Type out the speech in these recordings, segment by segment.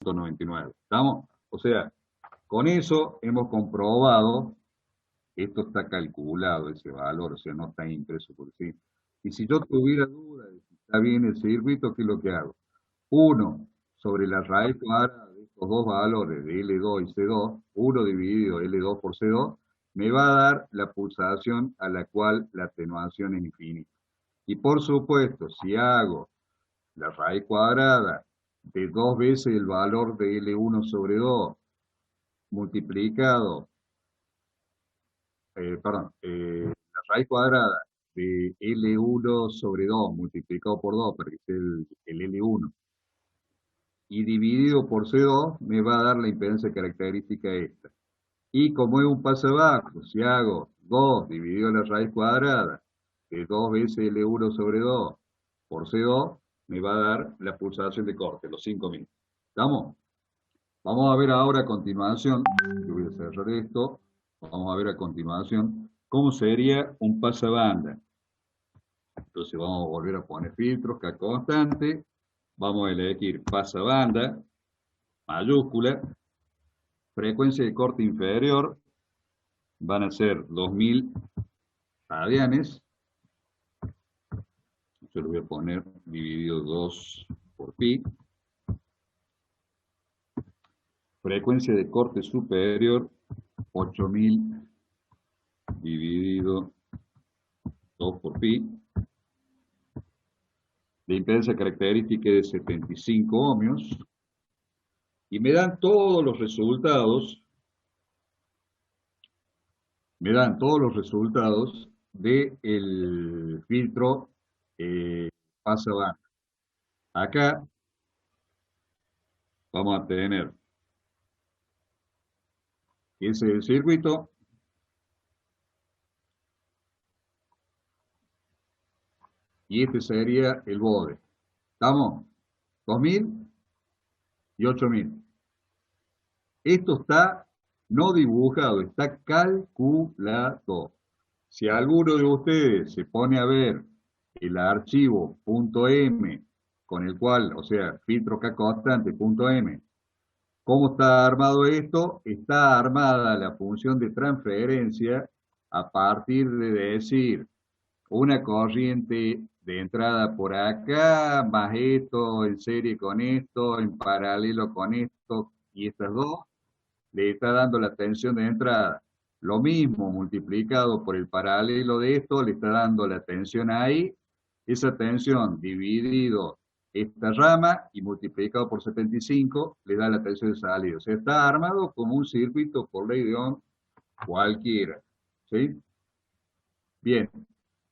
99. ¿Estamos? O sea, con eso hemos comprobado, esto está calculado, ese valor, o sea, no está impreso por sí. Y si yo tuviera duda de si está bien el circuito, ¿qué es lo que hago? Uno sobre la raíz cuadrada de estos dos valores de L2 y C2, 1 dividido L2 por C2, me va a dar la pulsación a la cual la atenuación es infinita. Y por supuesto, si hago la raíz cuadrada de dos veces el valor de L1 sobre 2 multiplicado, la raíz cuadrada de L1 sobre 2 multiplicado por 2 para que sea el L1 y dividido por C2 me va a dar la impedancia característica esta. Y como es un paso abajo, si hago 2 dividido la raíz cuadrada de 2 veces L1 sobre 2 por C2, me va a dar la pulsación de corte, los 5000. ¿Estamos? Vamos a ver ahora a continuación, yo voy a cerrar esto, vamos a ver a continuación cómo sería un pasabanda. Entonces vamos a volver a poner filtros, K constante, vamos a elegir pasabanda, mayúscula, frecuencia de corte inferior, van a ser 2000 radianes, yo lo voy a poner dividido 2 por pi, frecuencia de corte superior, 8000 dividido 2 por pi, de impedancia característica de 75 ohmios, y me dan todos los resultados del filtro pasa banda. Acá vamos a tener ese circuito y este sería el bode. ¿Estamos? 2000 y 8000. Esto está no dibujado, está calculado. Si alguno de ustedes se pone a ver el archivo .m con el cual, o sea, filtro K constante .m, ¿cómo está armado esto? Está armada la función de transferencia a partir de decir una corriente de entrada por acá, más esto en serie con esto, en paralelo con esto, y estas dos le está dando la tensión de entrada. Lo mismo multiplicado por el paralelo de esto, le está dando la tensión ahí, esa tensión dividido esta rama y multiplicado por 75 le da la tensión de salida. O sea, está armado como un circuito por ley de Ohm cualquiera. ¿Sí? Bien,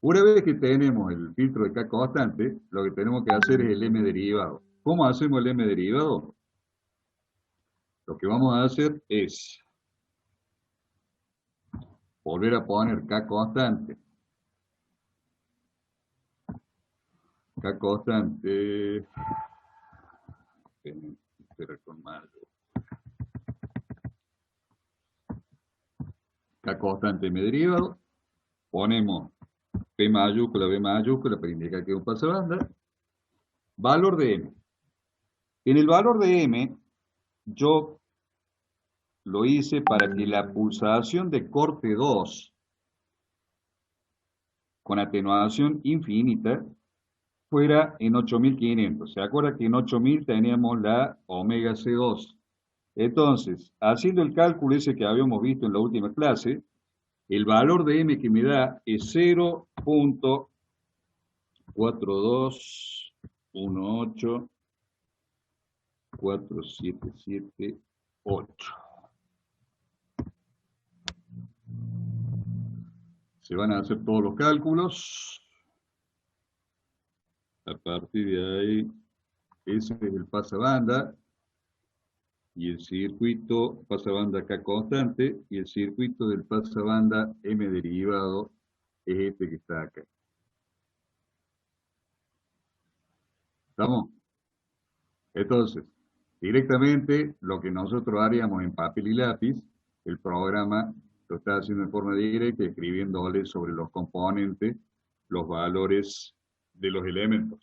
una vez que tenemos el filtro de K constante, lo que tenemos que hacer es el M derivado. ¿Cómo hacemos el M derivado? Lo que vamos a hacer es volver a poner K constante. K constante. Espera con mayo. K constante M derivado. Ponemos P mayúscula para indicar que es un pasabanda. Valor de M. En el valor de M, yo lo hice para que la pulsación de corte 2 con atenuación infinita fuera en 8500. ¿Se acuerda que en 8000 teníamos la omega C2? Entonces, haciendo el cálculo ese que habíamos visto en la última clase, el valor de M que me da es 0.421847778. Se van a hacer todos los cálculos. A partir de ahí, ese es el pasabanda y el circuito pasabanda K constante y el circuito del pasabanda M derivado es este que está acá. ¿Estamos? Entonces, directamente lo que nosotros haríamos en papel y lápiz, el programa lo está haciendo en forma directa, escribiéndole sobre los componentes los valores de los elementos.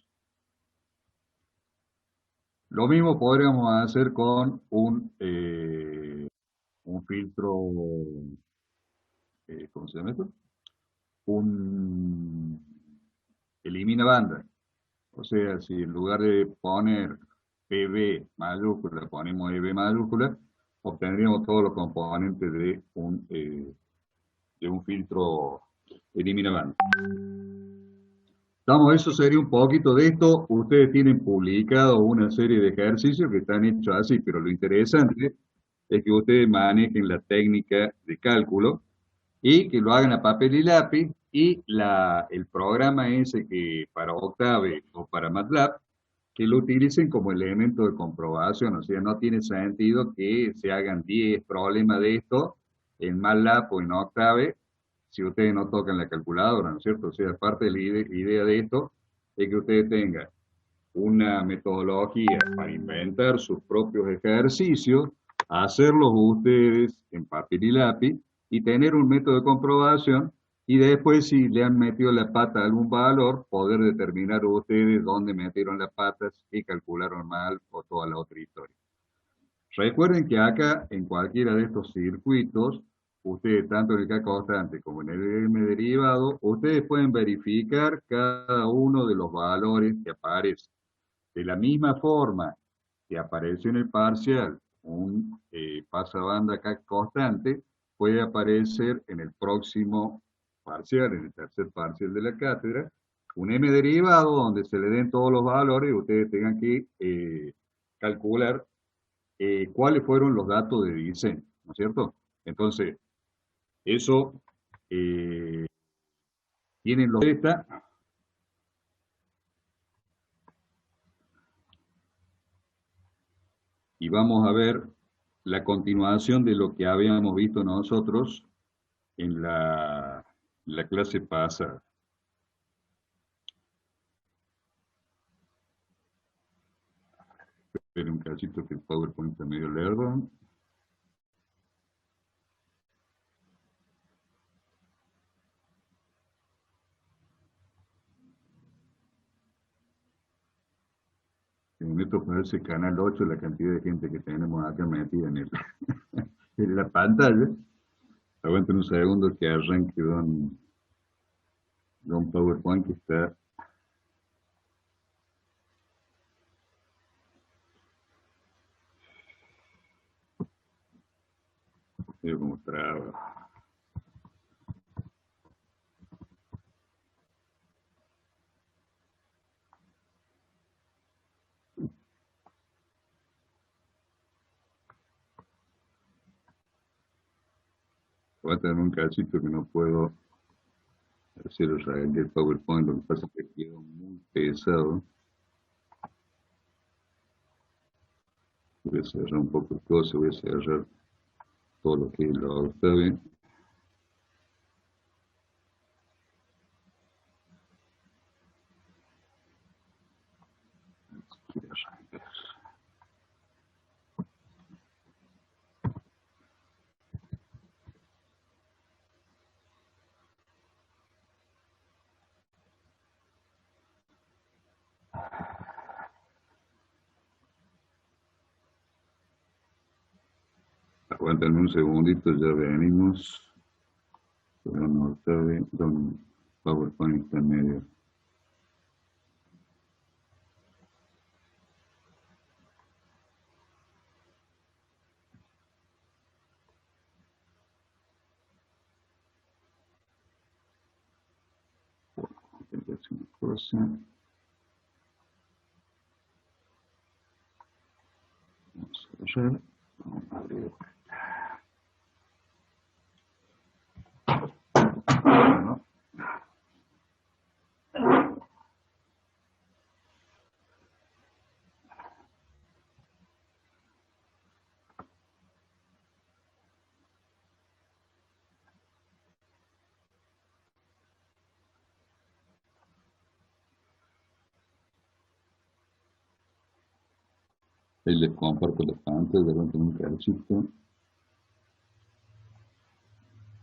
Lo mismo podríamos hacer con un filtro, ¿cómo se llama esto? Un elimina banda. O sea, si en lugar de poner PB mayúscula, ponemos EB mayúscula, obtendríamos todos los componentes de un filtro elimina banda. Estamos, eso sería un poquito de esto. Ustedes tienen publicado una serie de ejercicios que están hechos así, pero lo interesante es que ustedes manejen la técnica de cálculo y que lo hagan a papel y lápiz y el programa ese que para Octave o para MATLAB, que lo utilicen como elemento de comprobación. O sea, no tiene sentido que se hagan 10 problemas de esto en MATLAB o en Octave si ustedes no tocan la calculadora, ¿no es cierto? O sea, parte de la idea de esto es que ustedes tengan una metodología para inventar sus propios ejercicios, hacerlos ustedes en papel y lápiz y tener un método de comprobación y después si le han metido la pata a algún valor, poder determinar ustedes dónde metieron las patas y calcularon mal o toda la otra historia. Recuerden que acá, en cualquiera de estos circuitos, ustedes, tanto en el K constante como en el M derivado, ustedes pueden verificar cada uno de los valores que aparecen. De la misma forma que apareció en el parcial un pasabanda K constante, puede aparecer en el próximo parcial, en el tercer parcial de la cátedra, un M derivado donde se le den todos los valores y ustedes tengan que calcular cuáles fueron los datos de diseño, ¿no es cierto? Entonces, eso eh, tienen los beta y vamos a ver la continuación de lo que habíamos visto nosotros en la clase pasada. Esperen un cachito que el PowerPoint está medio lerdo. Si me meto para ese canal 8, la cantidad de gente que tenemos acá metida en la pantalla. Aguanten un segundo que arranque don PowerPoint que está medio como traba. Aguanten un cachito que no puedo hacer el PowerPoint, lo que pasa es que quedó muy pesado. Voy a cerrar un poco el cose, voy a cerrar todo lo que lo está bien. Aguanten un segundito, ya venimos. Pero no está bien, don PowerPoint está medio. Tengo que hacer una cosa. Vamos a cerrar. Vamos a abrir. Bueno, ahí les comparto la pantalla, levanten un cachito.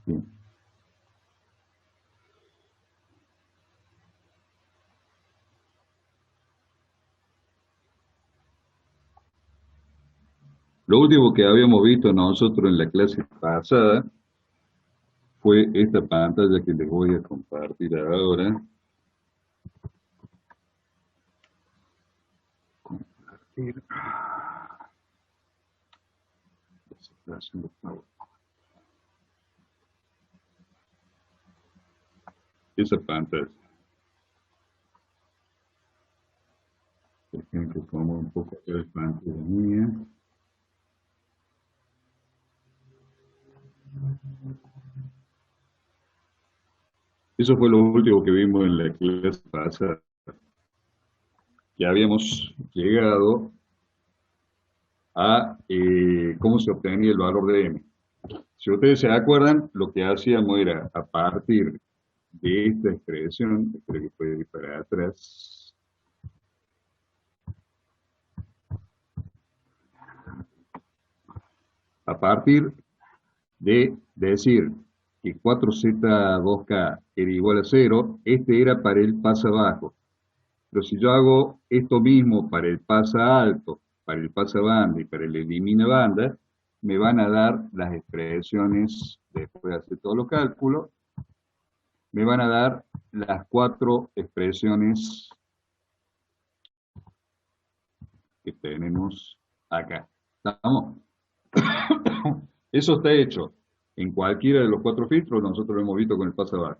Bien. Lo último que habíamos visto nosotros en la clase pasada fue esta pantalla que les voy a compartir ahora. Compartir. Esa pantalla. Por ejemplo, como un poco de pantalla mía. Eso fue lo último que vimos en la clase pasada. Que habíamos llegado a cómo se obtenía el valor de m. Si ustedes se acuerdan, lo que hacíamos era, a partir de esta expresión, creo que puede ir para atrás, a partir de decir que 4z2k era igual a 0, este era para el pasa bajo. Pero si yo hago esto mismo para el pasa alto, para el pasa banda y para el elimina banda, me van a dar las expresiones, después de hacer todos los cálculos, me van a dar las cuatro expresiones que tenemos acá. ¿Estamos? Eso está hecho en cualquiera de los cuatro filtros, nosotros lo hemos visto con el pasa bajo.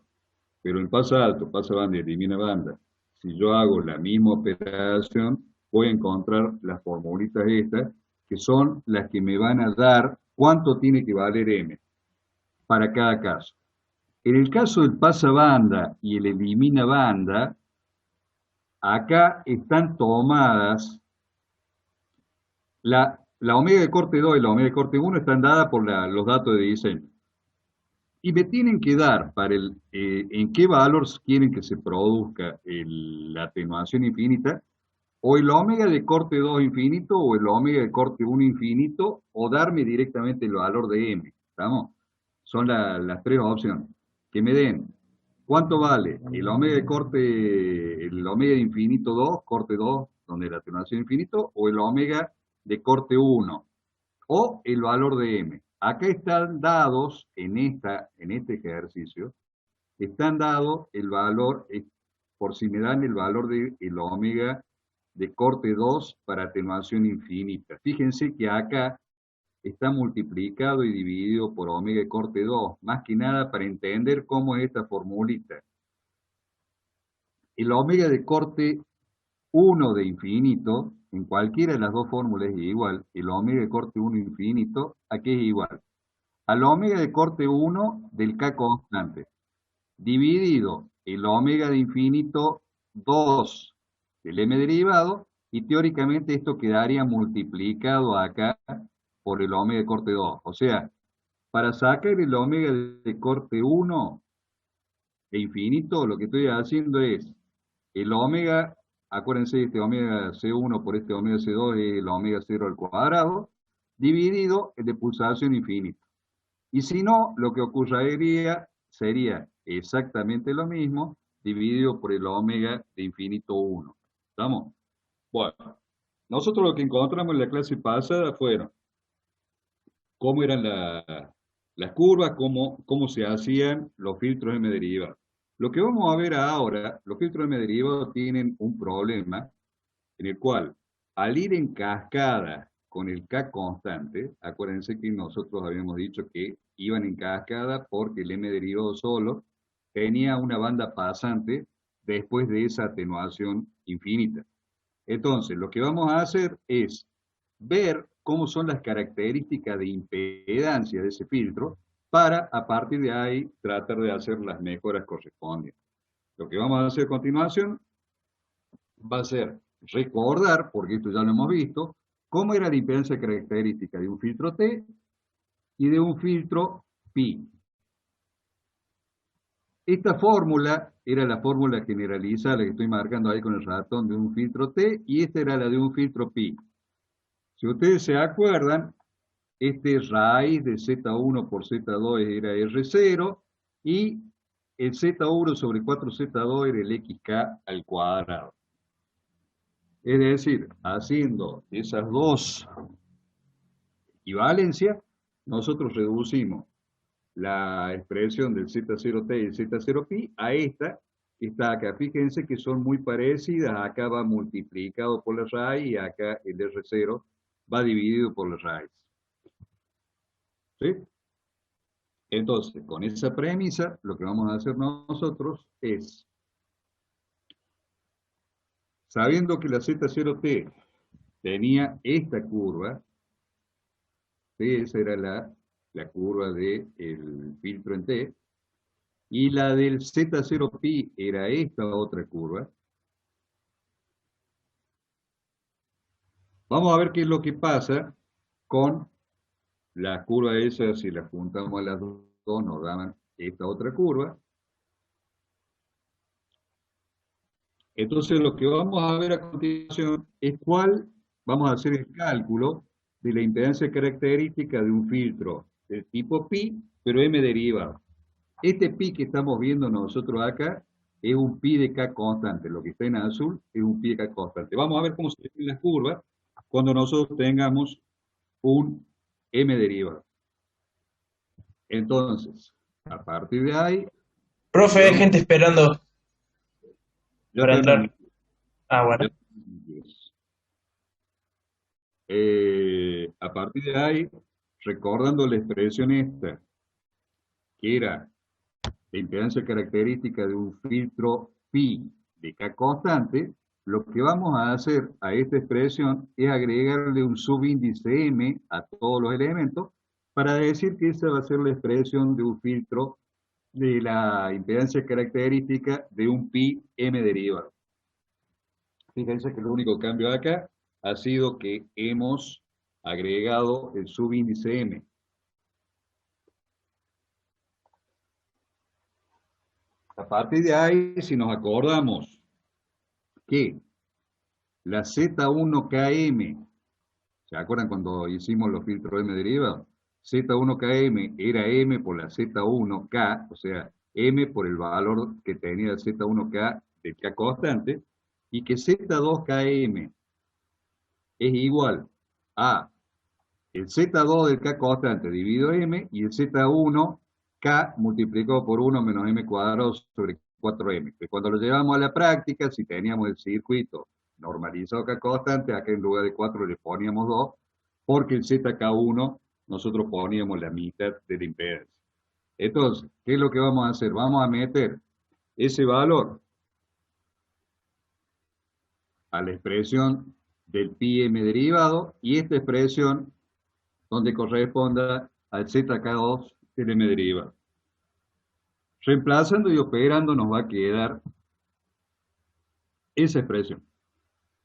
Pero en pasa alto, pasa banda y elimina banda, si yo hago la misma operación, voy a encontrar las formulitas estas, que son las que me van a dar cuánto tiene que valer m para cada caso. En el caso del pasa banda y el elimina banda, acá están tomadas la omega de corte 2 y la omega de corte 1 están dadas por los datos de diseño. Y me tienen que dar para en qué valor quieren que se produzca la atenuación infinita, o el omega de corte 2 infinito, o el omega de corte 1 infinito, o darme directamente el valor de m. ¿Estamos? Son las tres opciones. Que me den cuánto vale el omega de infinito 2, corte 2, donde la atenuación infinito, o el omega de corte 1, o el valor de m. Acá están dados, en este ejercicio, están dados el valor, por si me dan el valor del omega de corte 2 para atenuación infinita. Fíjense que acá está multiplicado y dividido por omega de corte 2, más que nada para entender cómo es esta formulita. El omega de corte 1 de infinito, en cualquiera de las dos fórmulas es igual, el omega de corte 1 infinito, ¿a qué es igual? Al omega de corte 1 del k constante, dividido el omega de infinito 2 del m derivado, y teóricamente esto quedaría multiplicado acá por el omega de corte 2. O sea, para sacar el omega de corte 1 de infinito, lo que estoy haciendo es el omega, acuérdense, este omega C1 por este omega C2 es el omega 0 al cuadrado, dividido el de pulsación infinita. Y si no, lo que ocurriría sería exactamente lo mismo, dividido por el omega de infinito 1. ¿Estamos? Bueno, nosotros lo que encontramos en la clase pasada fueron cómo eran las curvas, cómo se hacían los filtros M derivados. Lo que vamos a ver ahora, los filtros M derivados tienen un problema en el cual, al ir en cascada con el K constante, acuérdense que nosotros habíamos dicho que iban en cascada porque el M derivado solo tenía una banda pasante después de esa atenuación infinita. Entonces, lo que vamos a hacer es ver cómo son las características de impedancia de ese filtro para, a partir de ahí, tratar de hacer las mejoras correspondientes. Lo que vamos a hacer a continuación va a ser recordar, porque esto ya lo hemos visto, cómo era la impedancia característica de un filtro T y de un filtro pi. Esta fórmula era la fórmula generalizada, la que estoy marcando ahí con el ratón, de un filtro T, y esta era la de un filtro pi. Si ustedes se acuerdan, este raíz de Z1 por Z2 era R0, y el Z1 sobre 4Z2 era el XK al cuadrado. Es decir, haciendo esas dos y valencia, nosotros reducimos la expresión del Z0T y el Z0Pi a esta que está acá. Fíjense que son muy parecidas, acá va multiplicado por la raíz y acá el R0 va dividido por la raíz. ¿Sí? Entonces, con esa premisa, lo que vamos a hacer nosotros es, sabiendo que la Z0T tenía esta curva, ¿sí? Esa era la curva del filtro en T, y la del Z0Pi era esta otra curva. Vamos a ver qué es lo que pasa con la curva esa, si la juntamos a las dos, nos dan esta otra curva. Entonces lo que vamos a ver a continuación es cuál, vamos a hacer el cálculo de la impedancia característica de un filtro del tipo pi, pero m derivado. Este pi que estamos viendo nosotros acá es un pi de k constante, lo que está en azul es un pi de k constante. Vamos a ver cómo se definen las curvas cuando nosotros tengamos un m derivado. Entonces, a partir de ahí, Profe, hay gente esperando ya para tenemos, entrar. Ah, ya bueno. tenemos a partir de ahí, recordando la expresión esta, que era la impedancia característica de un filtro pi de K constante, lo que vamos a hacer a esta expresión es agregarle un subíndice m a todos los elementos para decir que esa va a ser la expresión de un filtro de la impedancia característica de un pi m derivado. Fíjense que el único cambio de acá ha sido que hemos agregado el subíndice m. A partir de ahí, si nos acordamos que la Z1KM, ¿se acuerdan cuando hicimos los filtros M derivados? Z1KM era M por la Z1K, o sea, M por el valor que tenía Z1K de K constante, y que Z2KM es igual a el Z2 del K constante dividido M y el Z1K multiplicado por 1 menos M cuadrado sobre 4M. Que cuando lo llevamos a la práctica, si teníamos el circuito normalizado K constante, acá en lugar de 4 le poníamos 2, porque el ZK1 nosotros poníamos la mitad de la impedancia. Entonces, ¿qué es lo que vamos a hacer? Vamos a meter ese valor a la expresión del pi m derivado y esta expresión donde corresponda al ZK2 del m derivado. Reemplazando y operando nos va a quedar esa expresión,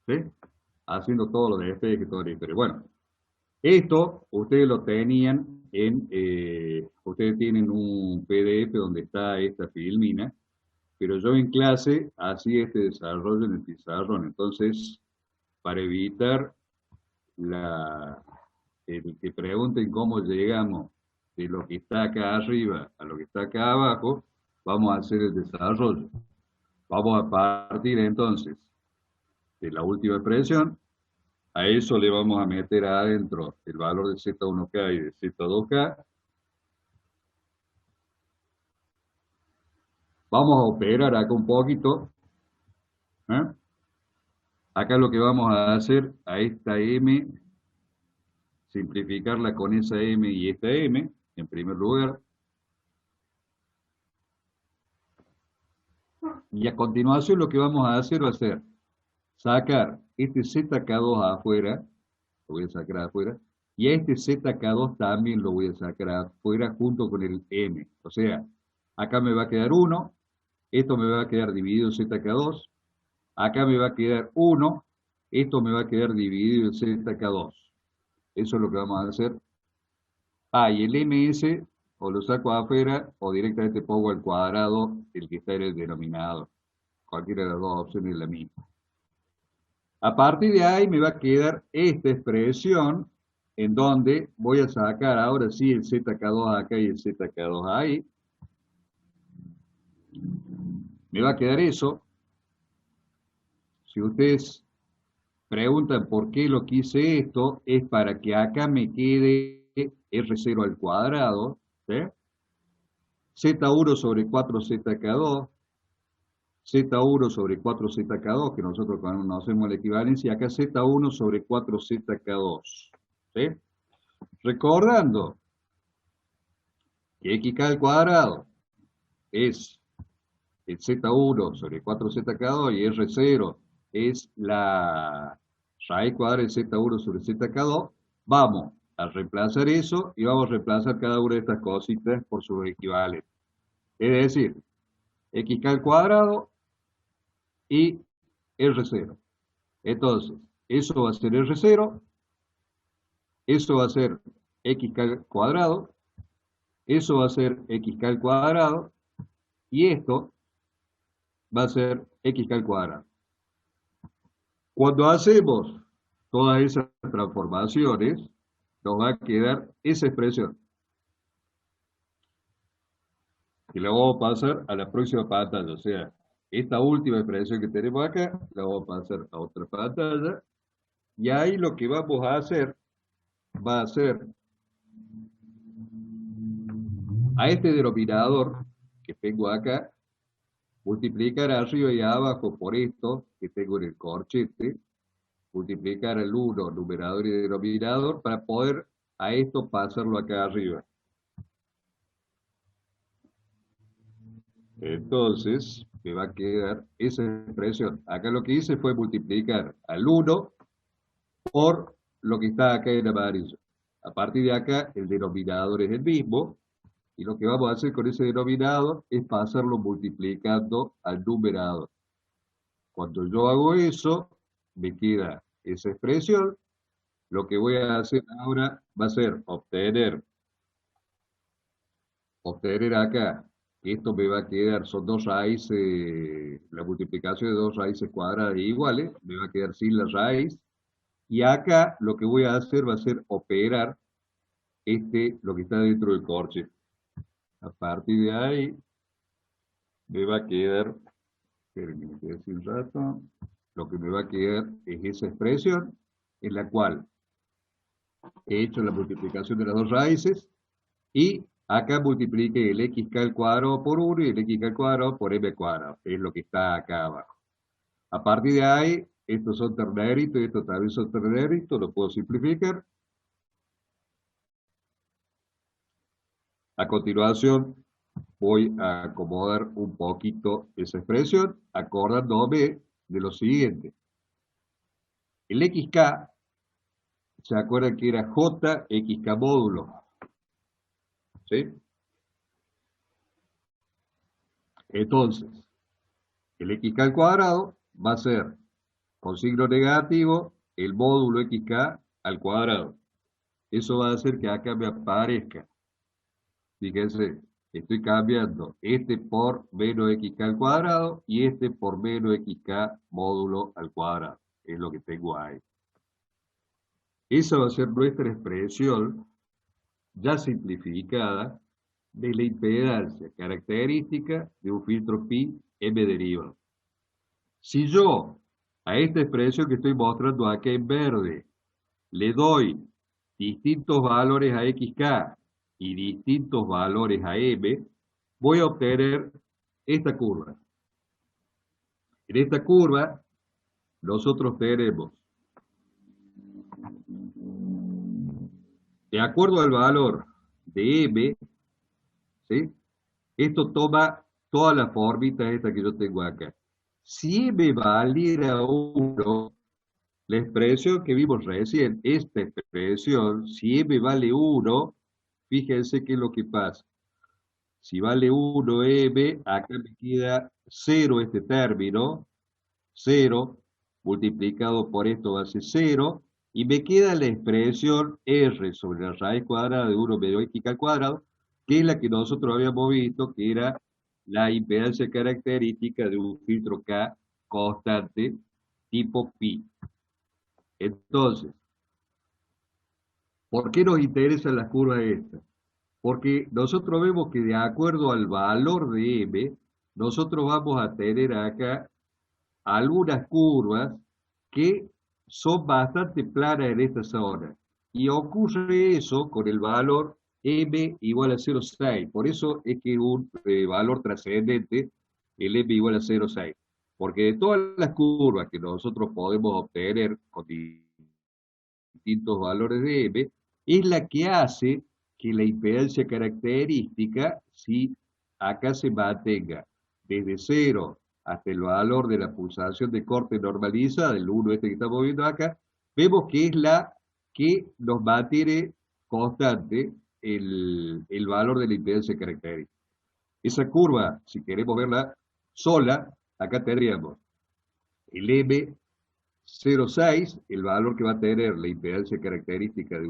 ¿sí? Haciendo todo lo de este que todo el pero bueno, esto ustedes lo tenían ustedes tienen un PDF donde está esta filmina, pero yo en clase hacía este desarrollo en el pizarrón, entonces para evitar el que pregunten cómo llegamos de lo que está acá arriba a lo que está acá abajo, vamos a hacer el desarrollo. Vamos a partir entonces de la última expresión, a eso le vamos a meter adentro el valor de Z1K y de Z2K. Vamos a operar acá un poquito, ¿eh? Acá lo que vamos a hacer a esta M, simplificarla con esa M y esta M, en primer lugar. Y a continuación lo que vamos a hacer va a ser sacar este ZK2 afuera, lo voy a sacar afuera, y a este ZK2 también lo voy a sacar afuera junto con el M. O sea, acá me va a quedar 1, esto me va a quedar dividido en ZK2, acá me va a quedar 1, esto me va a quedar dividido en ZK2. Eso es lo que vamos a hacer. Ah, y el MS o lo saco afuera o directamente pongo al cuadrado el que está en el denominador. Cualquiera de las dos opciones es la misma. A partir de ahí me va a quedar esta expresión en donde voy a sacar ahora sí el ZK2 acá y el ZK2 ahí. Me va a quedar eso. Si ustedes preguntan por qué lo que hice esto, es para que acá me quede R0 al cuadrado, ¿sí? Z1 sobre 4ZK2, Z1 sobre 4ZK2, que nosotros conocemos la equivalencia, acá Z1 sobre 4ZK2, ¿sí? Recordando que xk al cuadrado es el Z1 sobre 4ZK2 y R0 es la raíz cuadrada de Z1 sobre ZK2, vamos a reemplazar eso y vamos a reemplazar cada una de estas cositas por su equivalente. Es decir, xk al cuadrado y R0. Entonces, eso va a ser R0, eso va a ser xk al cuadrado, eso va a ser xk al cuadrado, y esto va a ser xk al cuadrado. Cuando hacemos todas esas transformaciones, nos va a quedar esa expresión, que la vamos a pasar a la próxima pantalla. O sea, esta última expresión que tenemos acá, la vamos a pasar a otra pantalla, y ahí lo que vamos a hacer va a ser a este denominador que tengo acá, multiplicar arriba y abajo por esto que tengo en el corchete, multiplicar el 1, numerador y denominador, para poder a esto pasarlo acá arriba. Entonces, me va a quedar esa expresión. Acá lo que hice fue multiplicar al 1 por lo que está acá en amarillo. A partir de acá, el denominador es el mismo, y lo que vamos a hacer con ese denominador es pasarlo multiplicando al numerador. Cuando yo hago eso, me queda esa expresión. Lo que voy a hacer ahora va a ser obtener acá, que esto me va a quedar, son dos raíces, la multiplicación de dos raíces cuadradas iguales, me va a quedar sin la raíz, y acá lo que voy a hacer va a ser operar lo que está dentro del corche. A partir de ahí, me va a quedar, espérenme, que decir un rato, lo que me va a quedar es esa expresión, en la cual he hecho la multiplicación de las dos raíces, y acá multiplique el xk al cuadrado por 1 y el xk al cuadrado por m cuadrado, que es lo que está acá abajo. A partir de ahí, estos son terneritos y estos también son terneritos, lo puedo simplificar. A continuación, voy a acomodar un poquito esa expresión, acordándome de lo siguiente. El xk, ¿se acuerdan que era j xk módulo? ¿Sí? Entonces, el xk al cuadrado va a ser, con signo negativo, el módulo xk al cuadrado. Eso va a hacer que acá me aparezca. Fíjense, estoy cambiando este por menos xk al cuadrado y este por menos xk módulo al cuadrado. Es lo que tengo ahí. Esa va a ser nuestra expresión ya simplificada de la impedancia característica de un filtro pi m derivado. Si yo a esta expresión que estoy mostrando acá en verde le doy distintos valores a xk y distintos valores a m, voy a obtener esta curva. En esta curva nosotros tenemos, de acuerdo al valor de m, ¿sí? Esto toma toda la formita esta que yo tengo acá. Si m valiera 1, la expresión que vimos recién, esta expresión, si m vale 1, fíjense qué es lo que pasa. Si vale 1 m, acá me queda 0 este término, 0, multiplicado por esto va a ser 0, y me queda la expresión r sobre la raíz cuadrada de 1 menos x al cuadrado, que es la que nosotros habíamos visto, que era la impedancia característica de un filtro K constante tipo pi. Entonces, ¿por qué nos interesan las curvas estas? Porque nosotros vemos que de acuerdo al valor de m, nosotros vamos a tener acá algunas curvas que son bastante planas en esta zona. Y ocurre eso con el valor m igual a 0,6. Por eso es que es un valor trascendente el m igual a 0,6. Porque de todas las curvas que nosotros podemos obtener con distintos valores de m, es la que hace que la impedancia característica, si acá se mantenga desde 0 hasta el valor de la pulsación de corte normalizada, el 1 este que estamos viendo acá, vemos que es la que nos mantiene constante el valor de la impedancia característica. Esa curva, si queremos verla sola, acá tendríamos el M 0,6, el valor que va a tener la impedancia característica de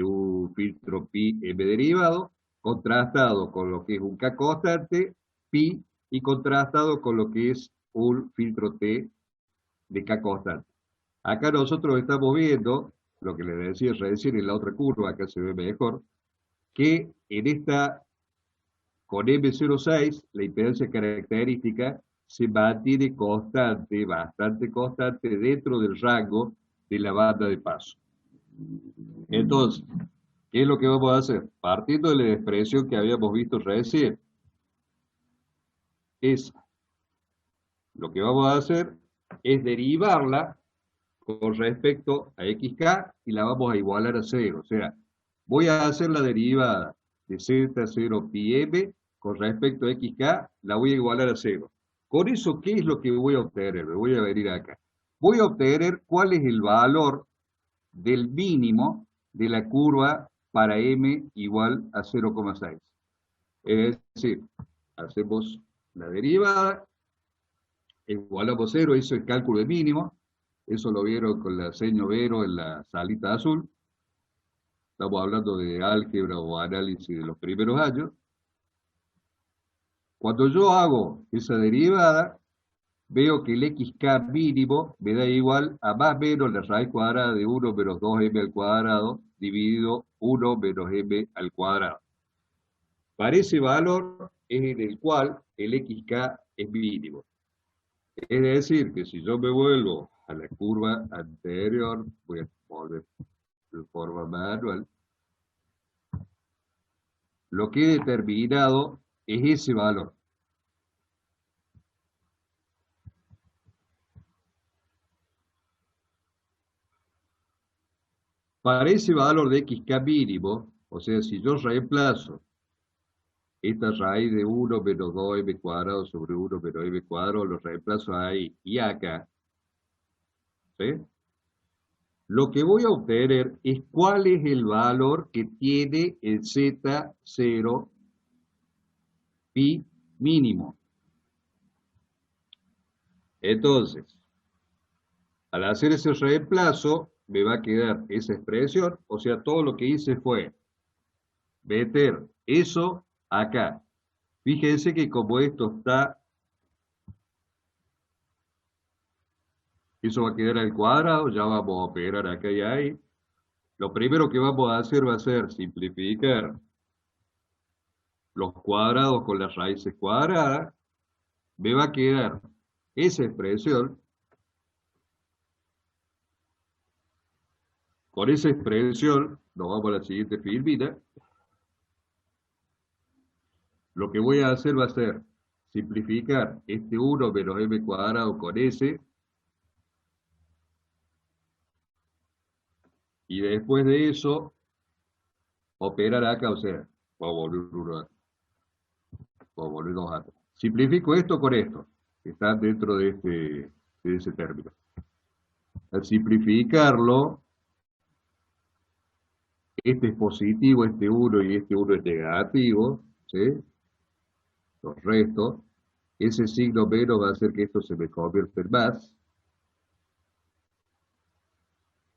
un filtro pi m derivado, contrastado con lo que es un K constante, pi, y contrastado con lo que es un filtro T de K constante. Acá nosotros estamos viendo, lo que les decía recién en la otra curva, acá se ve mejor, que en esta, con M06, la impedancia característica se mantiene constante, bastante constante, dentro del rango de la banda de paso. Entonces, ¿qué es lo que vamos a hacer? Partiendo de la expresión que habíamos visto recién, es lo que vamos a hacer es derivarla con respecto a xk y la vamos a igualar a 0. O sea, voy a hacer la derivada de z0 pi m con respecto a xk, la voy a igualar a 0. Con eso, ¿qué es lo que voy a obtener? Me voy a venir acá. Voy a obtener cuál es el valor del mínimo de la curva para m igual a 0,6. Es decir, hacemos la derivada, igualamos 0, hizo el cálculo de mínimo, eso lo vieron con la seño Vero en la salita azul. Estamos hablando de álgebra o análisis de los primeros años. Cuando yo hago esa derivada, veo que el xk mínimo me da igual a más o menos la raíz cuadrada de 1 menos 2m al cuadrado dividido 1 menos m al cuadrado. Para ese valor es en el cual el xk es mínimo. Es decir, que si yo me vuelvo a la curva anterior, voy a volver de forma manual, lo que he determinado es ese valor. Para ese valor de xk mínimo, o sea, si yo reemplazo esta raíz de 1 menos 2m cuadrado sobre 1 menos m cuadrado, lo reemplazo ahí y acá, ¿sí? Lo que voy a obtener es cuál es el valor que tiene el Z0 pi mínimo. Entonces, al hacer ese reemplazo, me va a quedar esa expresión, o sea, todo lo que hice fue meter eso acá. Fíjense que como esto está, eso va a quedar al cuadrado, ya vamos a operar acá y ahí. Lo primero que vamos a hacer va a ser simplificar los cuadrados con las raíces cuadradas. Me va a quedar esa expresión. Con esa expresión, nos vamos a la siguiente filmina. Lo que voy a hacer va a ser simplificar este 1 menos m cuadrado con s, y después de eso, operar acá, o sea, vamos a volver 1 acá, vamos a volver 2 acá. Simplifico esto con esto, que está dentro de ese término. Al simplificarlo, este es positivo, este 1 y este 1 es negativo, ¿sí? Los restos. Ese signo menos va a hacer que esto se me convierta en más.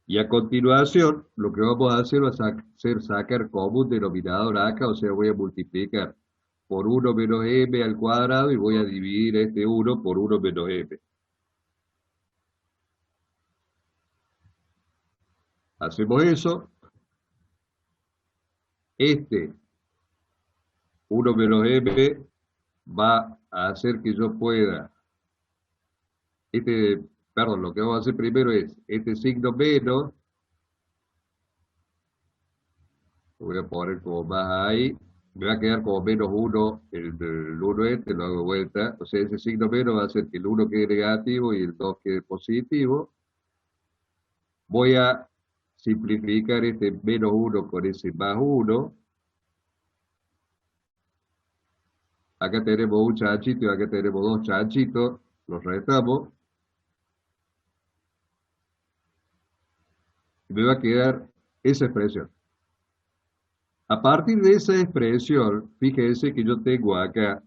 Y a continuación, lo que vamos a hacer va a ser sacar común denominador acá, o sea, voy a multiplicar por 1 menos m al cuadrado y voy a dividir este 1 por 1 menos m. Hacemos eso. Este 1 menos m va a hacer que yo pueda, este perdón, lo que vamos a hacer primero es este signo menos, lo voy a poner como más ahí, me va a quedar como menos uno el 1 este, lo hago de vuelta, o sea, ese signo menos va a hacer que el uno quede negativo y el 2 quede positivo. Voy a simplificar este menos uno con ese más uno. Acá tenemos un chanchito y acá tenemos dos chanchitos, los restamos y me va a quedar esa expresión. A partir de esa expresión, fíjense que yo tengo acá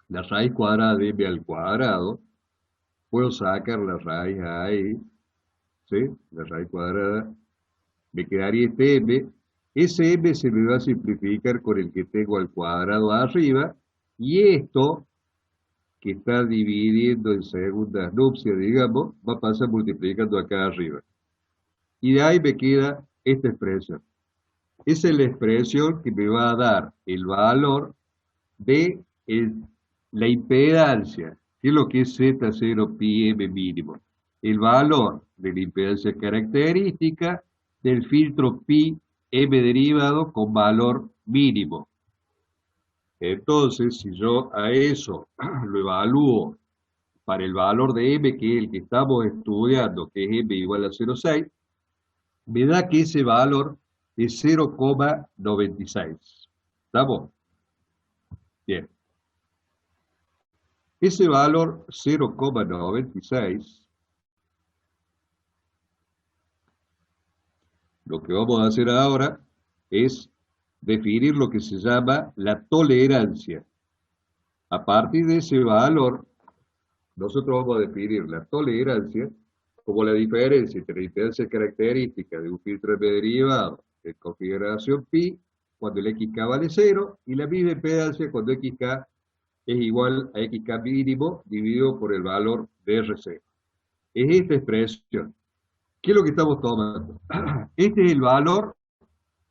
la raíz cuadrada de m al cuadrado, puedo sacar la raíz ahí, ¿sí? La raíz cuadrada, me quedaría este m, ese m se me va a simplificar con el que tengo al cuadrado arriba, y esto, que está dividiendo en segundas nupcias, digamos, va a pasar multiplicando acá arriba. Y de ahí me queda esta expresión. Esa es la expresión que me va a dar el valor de la impedancia, que es lo que es Z0 pi m mínimo. El valor de la impedancia característica del filtro pi m derivado con valor mínimo. Entonces, si yo a eso lo evalúo para el valor de m, que es el que estamos estudiando, que es m igual a 0,6, me da que ese valor es 0,96. ¿Estamos? Bien. Ese valor 0,96, lo que vamos a hacer ahora es definir lo que se llama la tolerancia. A partir de ese valor, nosotros vamos a definir la tolerancia como la diferencia entre la impedancia característica de un filtro M derivado de configuración pi cuando el xk vale 0 y la misma impedancia cuando xk es igual a xk mínimo dividido por el valor de R0. Es esta expresión. ¿Qué es lo que estamos tomando? Este es el valor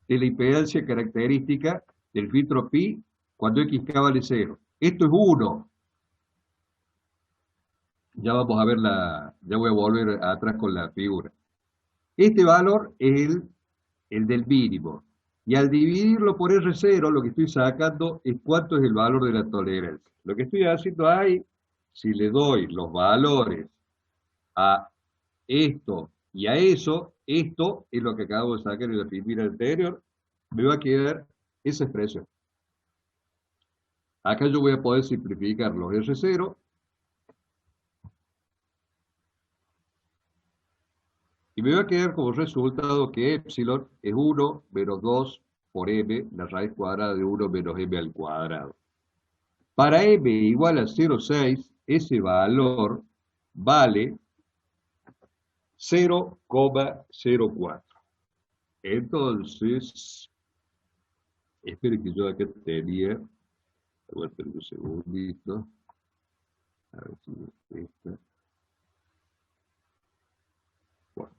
de la impedancia característica del filtro pi cuando xk vale 0. Esto es 1. Ya vamos a ver ya voy a volver atrás con la figura. Este valor es el del mínimo. Y al dividirlo por R0, lo que estoy sacando es cuánto es el valor de la tolerancia. Lo que estoy haciendo ahí, si le doy los valores a esto y a eso, esto es lo que acabo de sacar en la figura anterior, me va a quedar esa expresión. Acá yo voy a poder simplificar los R0 y me va a quedar como resultado que epsilon es 1 menos 2 por m, la raíz cuadrada de 1 menos m al cuadrado. Para m igual a 0,6, ese valor vale 0,04. Entonces, espere que yo acá tenía, aguanten un segundito, a ver si esta, bueno,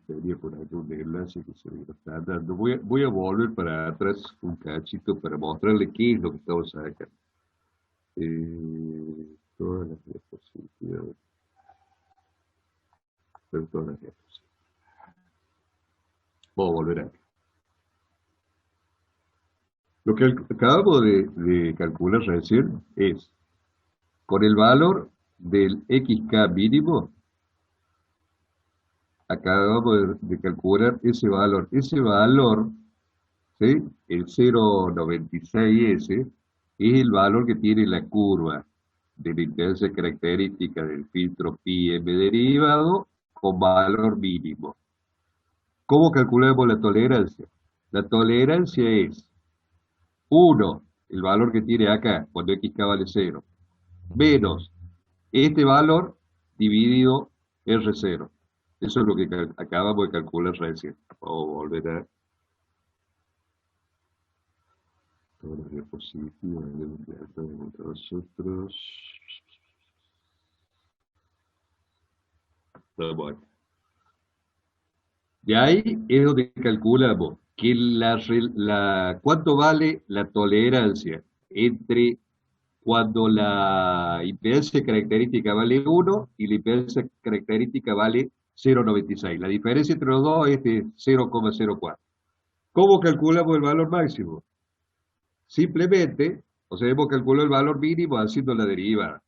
tenía por aquí un enlace que se me está dando. Voy a volver para atrás un cachito para mostrarle qué es lo que estamos acá. Todas las diapositivas, todas las diapositivas. Vamos a volver acá. Lo que acabamos de calcular recién es, con el valor del xk mínimo, acabamos de calcular ese valor. Ese valor, ¿sí? El 0,96S, es el valor que tiene la curva de la impedancia característica del filtro pi m derivado con valor mínimo. ¿Cómo calculamos la tolerancia? La tolerancia es 1, el valor que tiene acá, cuando xk vale 0, menos este valor dividido R0. Eso es lo que acabamos de calcular recién. Vamos a volver a todas las diapositivas de nosotros. Bueno. De ahí es donde calculamos que cuánto vale la tolerancia entre cuando la impedancia característica vale 1 y la impedancia característica vale 0,96. La diferencia entre los dos es de 0,04. ¿Cómo calculamos el valor máximo? Simplemente, o sea, hemos calculado el valor mínimo haciendo la derivada.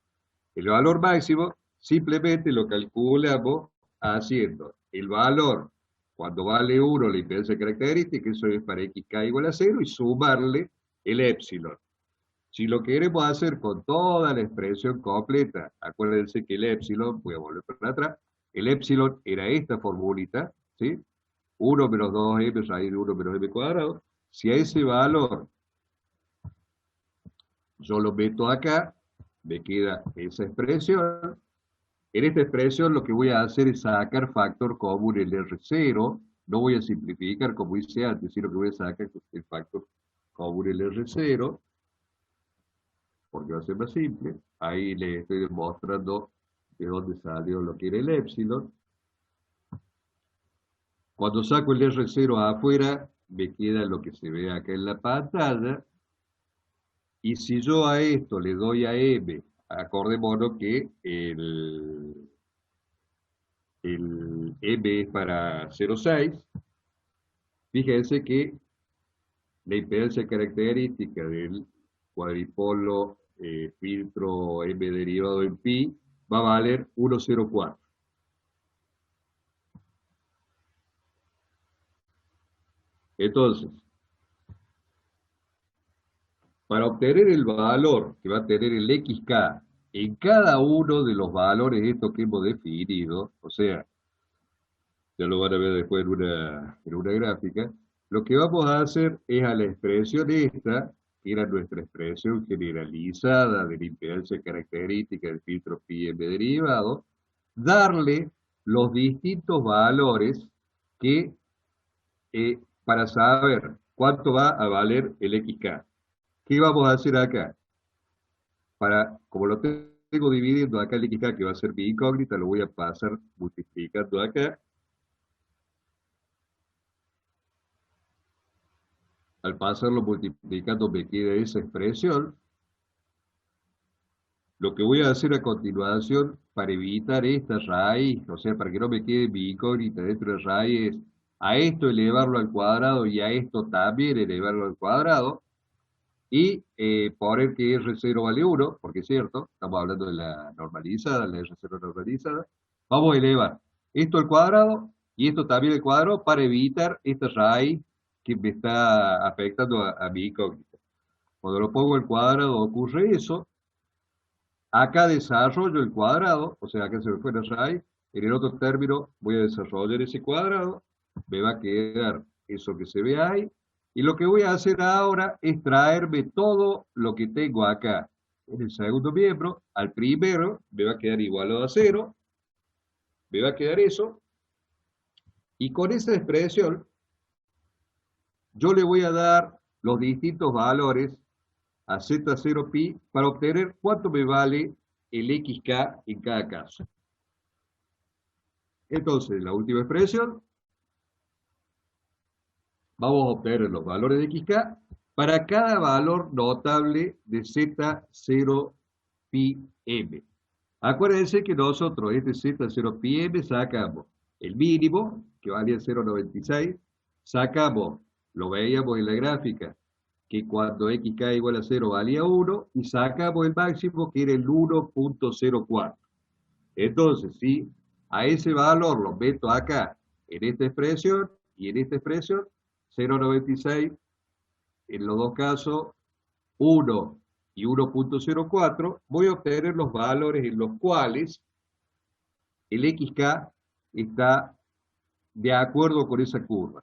El valor máximo simplemente lo calculamos haciendo el valor cuando vale 1 la impedancia característica, eso es para xk igual a 0, y sumarle el épsilon. Si lo queremos hacer con toda la expresión completa, acuérdense que el épsilon, voy a volver para atrás, el épsilon era esta formulita, ¿sí? 1 menos 2m raíz de 1 menos m cuadrado. Si a ese valor yo lo meto acá, me queda esa expresión. En esta expresión lo que voy a hacer es sacar factor común el R0, no voy a simplificar como hice antes, sino que voy a sacar el factor común el R0, porque va a ser más simple. Ahí le estoy demostrando de dónde salió lo que era el épsilon. Cuando saco el R0 afuera, me queda lo que se ve acá en la pantalla. Y si yo a esto le doy a M, acordémonos que el M es para 0,6, fíjense que la impedancia característica del cuadripolo filtro M derivado en pi va a valer 1,04. Entonces, para obtener el valor que va a tener el xk en cada uno de los valores estos que hemos definido, o sea, ya lo van a ver después en una gráfica, lo que vamos a hacer es a la expresión esta, que era nuestra expresión generalizada de la impedancia característica del filtro phi m derivado, darle los distintos valores que, para saber cuánto va a valer el xk. ¿Qué vamos a hacer acá? Como lo tengo dividiendo acá el xk, que va a ser mi incógnita, lo voy a pasar multiplicando acá. Al pasarlo multiplicando me queda esa expresión. Lo que voy a hacer a continuación para evitar esta raíz, o sea, para que no me quede mi incógnita dentro de raíz, es a esto elevarlo al cuadrado y a esto también elevarlo al cuadrado, y poner que R0 vale 1, porque es cierto, estamos hablando de la normalizada, la R0 normalizada. Vamos a elevar esto al cuadrado y esto también al cuadrado para evitar esta raíz que me está afectando a mi incógnita. Cuando lo pongo al cuadrado ocurre eso. Acá desarrollo el cuadrado, o sea, acá se me fue la raíz. En el otro término voy a desarrollar ese cuadrado, me va a quedar eso que se ve ahí. Y lo que voy a hacer ahora es traerme todo lo que tengo acá en el segundo miembro al primero, me va a quedar igualado a 0, me va a quedar eso. Y con esa expresión, yo le voy a dar los distintos valores a z0pi para obtener cuánto me vale el xk en cada caso. Entonces, la última expresión, vamos a obtener los valores de xk para cada valor notable de z0πm. Acuérdense que nosotros este z0πm sacamos el mínimo, que valía 0,96, sacamos, lo veíamos en la gráfica, que cuando xk igual a 0 valía 1, y sacamos el máximo, que era el 1,04. Entonces, si a ese valor lo meto acá, en esta expresión, y en esta expresión, 0,96, en los dos casos, 1 y 1,04, voy a obtener los valores en los cuales el xk está de acuerdo con esa curva.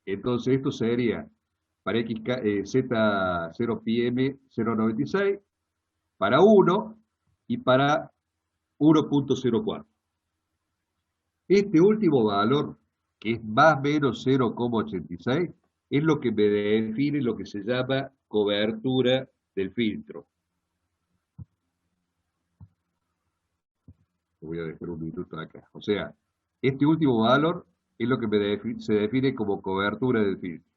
Entonces, esto sería para Z0πm 0,96, para 1 y para 1,04. Este último valor, que es más o menos 0,86, es lo que me define lo que se llama cobertura del filtro. Voy a dejar un minuto acá. O sea, este último valor es lo que se define como cobertura del filtro.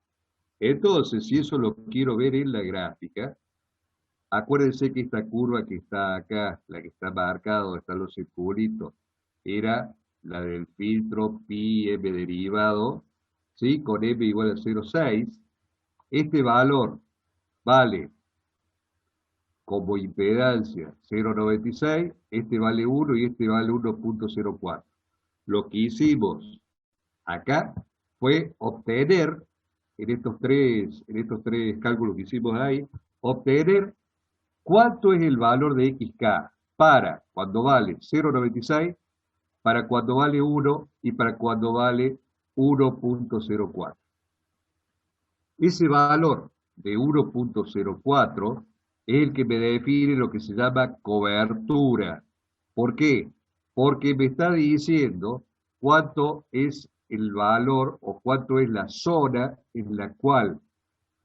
Entonces, si eso lo quiero ver en la gráfica, Acuérdense que esta curva que está acá, la que está marcada, donde están los circulitos, era la del filtro pi m derivado, ¿sí? Con m igual a 0,6. Este valor vale como impedancia 0,96, este vale 1 y este vale 1,04. Lo que hicimos acá fue obtener, en estos tres cálculos que hicimos ahí, obtener cuánto es el valor de xk para cuando vale 0,96, para cuando vale 1 y para cuando vale 1,04. Ese valor de 1,04 es el que me define lo que se llama cobertura. ¿Por qué? Porque me está diciendo cuánto es el valor o cuánto es la zona en la cual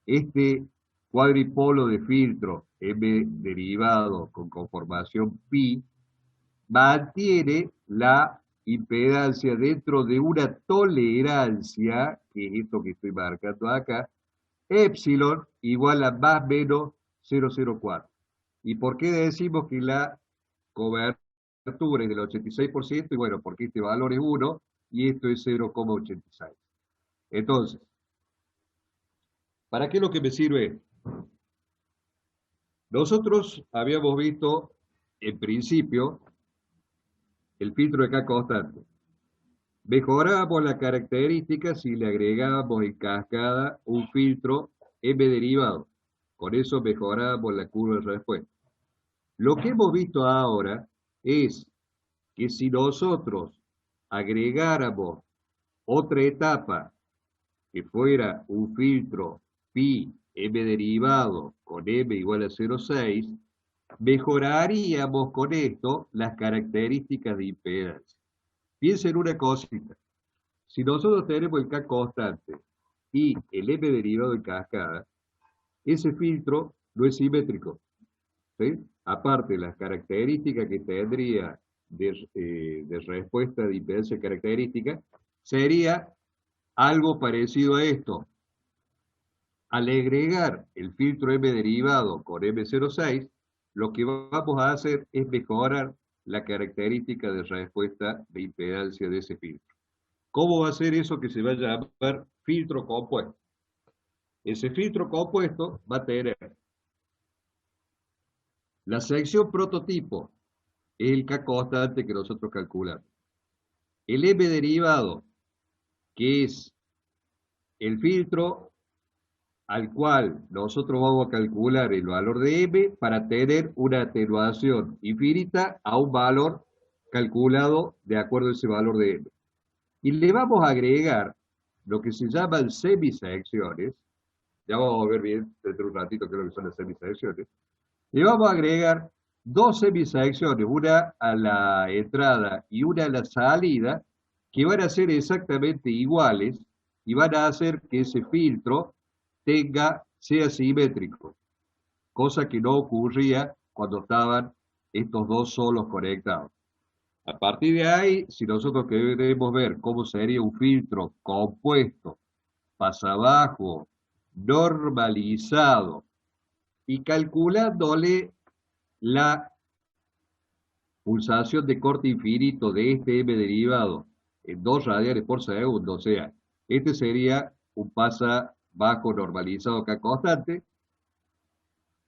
este cuadripolo de filtro M derivado con conformación pi mantiene la impedancia dentro de una tolerancia, que es esto que estoy marcando acá, epsilon igual a más menos 0,04. ¿Y por qué decimos que la cobertura es del 86%? Y bueno, porque este valor es 1 y esto es 0,86. Entonces, ¿para qué es lo que me sirve esto? Nosotros habíamos visto, en principio, el filtro de K constante. Mejorábamos la característica si le agregábamos en cascada un filtro M derivado. Con eso mejorábamos la curva de respuesta. Lo que hemos visto ahora es que si nosotros agregáramos otra etapa que fuera un filtro pi M derivado con M igual a 0,6, mejoraríamos con esto las características de impedancia. Piensen una cosita. Si nosotros tenemos el K constante y el M derivado en cascada, ese filtro no es simétrico, ¿sí? Aparte, las características que tendría de respuesta de impedancia característica sería algo parecido a esto. Al agregar el filtro M derivado con M06, lo que vamos a hacer es mejorar la característica de respuesta de impedancia de ese filtro. ¿Cómo va a ser eso que se va a llamar filtro compuesto? Ese filtro compuesto va a tener la sección prototipo, es el K constante que nosotros calculamos. El M derivado, que es el filtro al cual nosotros vamos a calcular el valor de M para tener una atenuación infinita a un valor calculado de acuerdo a ese valor de M. Y le vamos a agregar lo que se llaman semisecciones, ya vamos a ver bien dentro de un ratito qué es lo que son las semisecciones, le vamos a agregar dos semisecciones, una a la entrada y una a la salida, que van a ser exactamente iguales y van a hacer que ese filtro sea simétrico, cosa que no ocurría cuando estaban estos dos solos conectados. A partir de ahí, si nosotros queremos ver cómo sería un filtro compuesto, pasabajo, normalizado, y calculándole la pulsación de corte infinito de este M derivado en 2 radianes por segundo, o sea, este sería un pasabajo normalizado K constante.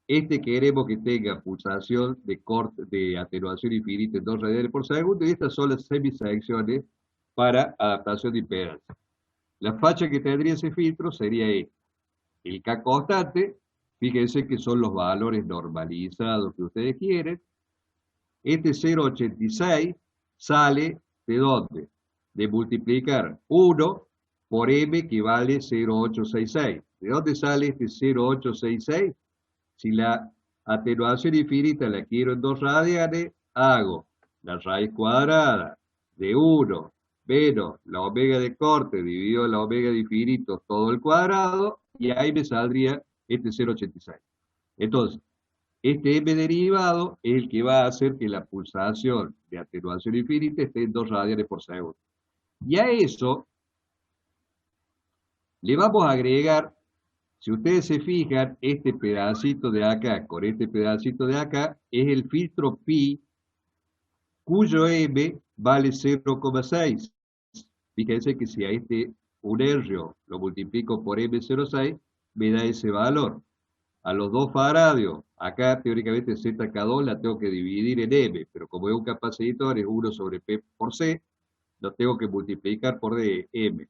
Este queremos que tenga pulsación de corte de atenuación infinita en 2 radianes por segundo, y estas son las semisecciones para adaptación de impedancia. La facha que tendría ese filtro sería este. El K constante, fíjense que son los valores normalizados que ustedes quieren. Este 0,86 sale ¿de dónde? De multiplicar 1 por M, que vale 0,866. ¿De dónde sale este 0,866? Si la atenuación infinita la quiero en 2 radianes, hago la raíz cuadrada de 1 menos la omega de corte dividido la omega de infinito todo el cuadrado, y ahí me saldría este 0,86. Entonces, este M derivado es el que va a hacer que la pulsación de atenuación infinita esté en 2 radianes por segundo. Y a eso le vamos a agregar Si ustedes se fijan, este pedacito de acá con este pedacito de acá es el filtro pi cuyo m vale 0,6. Fíjense que si a este un errio lo multiplico por M06, me da ese valor. A los 2 faradios, acá teóricamente ZK2 la tengo que dividir en M, pero como es un capacitor, es 1 sobre P por C, lo tengo que multiplicar por D, M.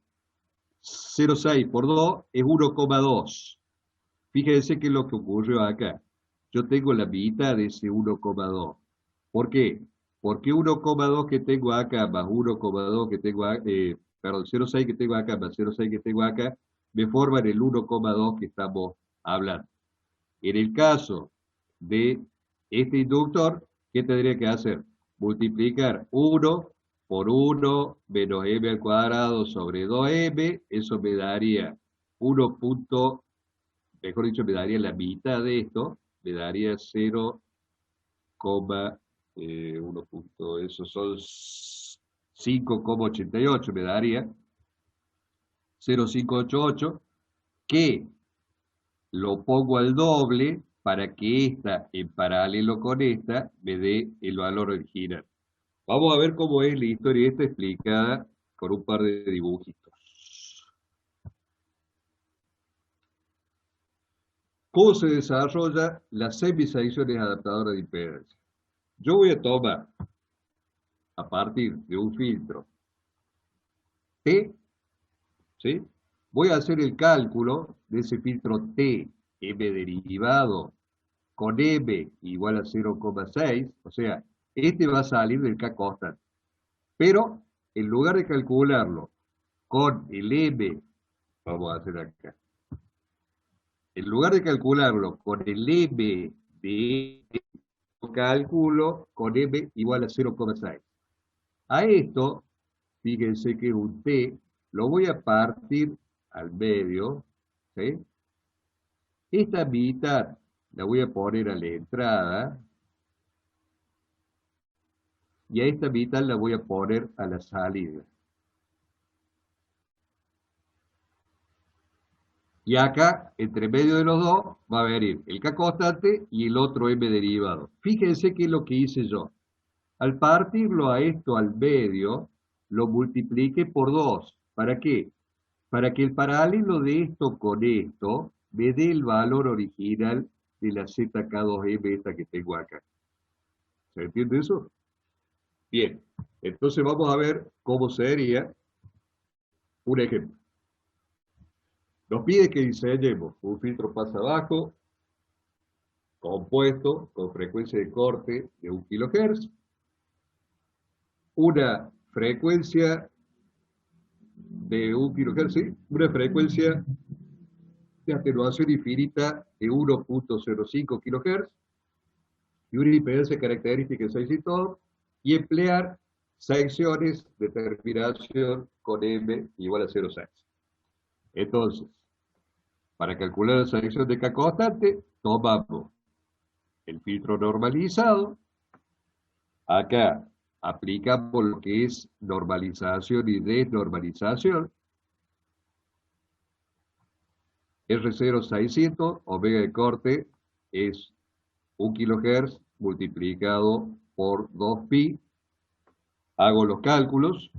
0,6 por 2 es 1,2. Fíjense qué es lo que ocurrió acá. Yo tengo la mitad de ese 1,2. ¿Por qué? Porque 1,2 que tengo acá más 1,2 que tengo acá, perdón, 0,6 que tengo acá más 0,6 que tengo acá, me forman el 1,2 que estamos hablando. En el caso de este inductor, ¿qué tendría que hacer? Multiplicar 1 por 1 menos m al cuadrado sobre 2m, eso me daría 1. Mejor dicho, me daría la mitad de esto, me daría 0,1 punto, eso son 5,88, me daría 0,588, que lo pongo al doble para que esta, en paralelo con esta, me dé el valor original. Vamos a ver cómo es la historia esta explicada con un par de dibujitos. ¿Cómo se desarrolla las semisecciones adaptadoras de impedancia? Yo voy a tomar, a partir de un filtro T, ¿sí? Voy a hacer el cálculo de ese filtro T, M derivado, con M igual a 0,6, o sea, este va a salir del K constante. Pero, en lugar de calcularlo con el M, vamos a hacer acá, en lugar de calcularlo con el M de calculo con M igual a 0,6. A esto, fíjense que un T lo voy a partir al medio, ¿sí? Esta mitad la voy a poner a la entrada y a esta mitad la voy a poner a la salida. Y acá, entre medio de los dos, va a venir el K constante y el otro M derivado. Fíjense qué es lo que hice yo. Al partirlo a esto al medio, lo multipliqué por 2. ¿Para qué? Para que el paralelo de esto con esto me dé el valor original de la ZK2M esta que tengo acá. ¿Se entiende eso? Bien, entonces vamos a ver cómo sería un ejemplo. Nos pide que diseñemos un filtro pasa abajo compuesto con frecuencia de corte de 1 kHz, una frecuencia de 1 kHz, ¿sí? Una frecuencia de atenuación infinita de 1,05 kHz y una impedancia característica de 6 y todo, y emplear secciones de terminación con M igual a 0,6. Entonces, para calcular la sección de K constante, tomamos el filtro normalizado, acá aplicamos lo que es normalización y desnormalización, R0 600, omega de corte es 1 kHz multiplicado por 2pi, hago los cálculos,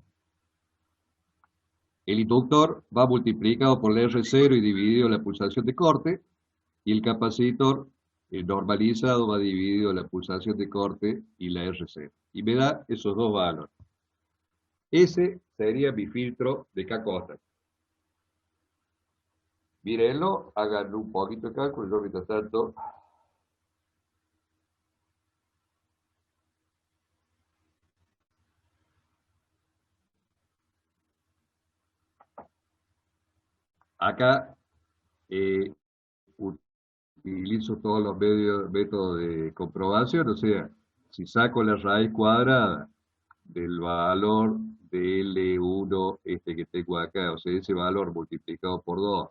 el inductor va multiplicado por la R0 y dividido la pulsación de corte, y el capacitor normalizado va dividido la pulsación de corte y la R0. Y me da esos dos valores. Ese sería mi filtro de K constante. Mírenlo, hagan un poquito de cálculo, yo mientras tanto. Acá utilizo todos los métodos de comprobación, o sea, si saco la raíz cuadrada del valor de L1 este que tengo acá, o sea, ese valor multiplicado por 2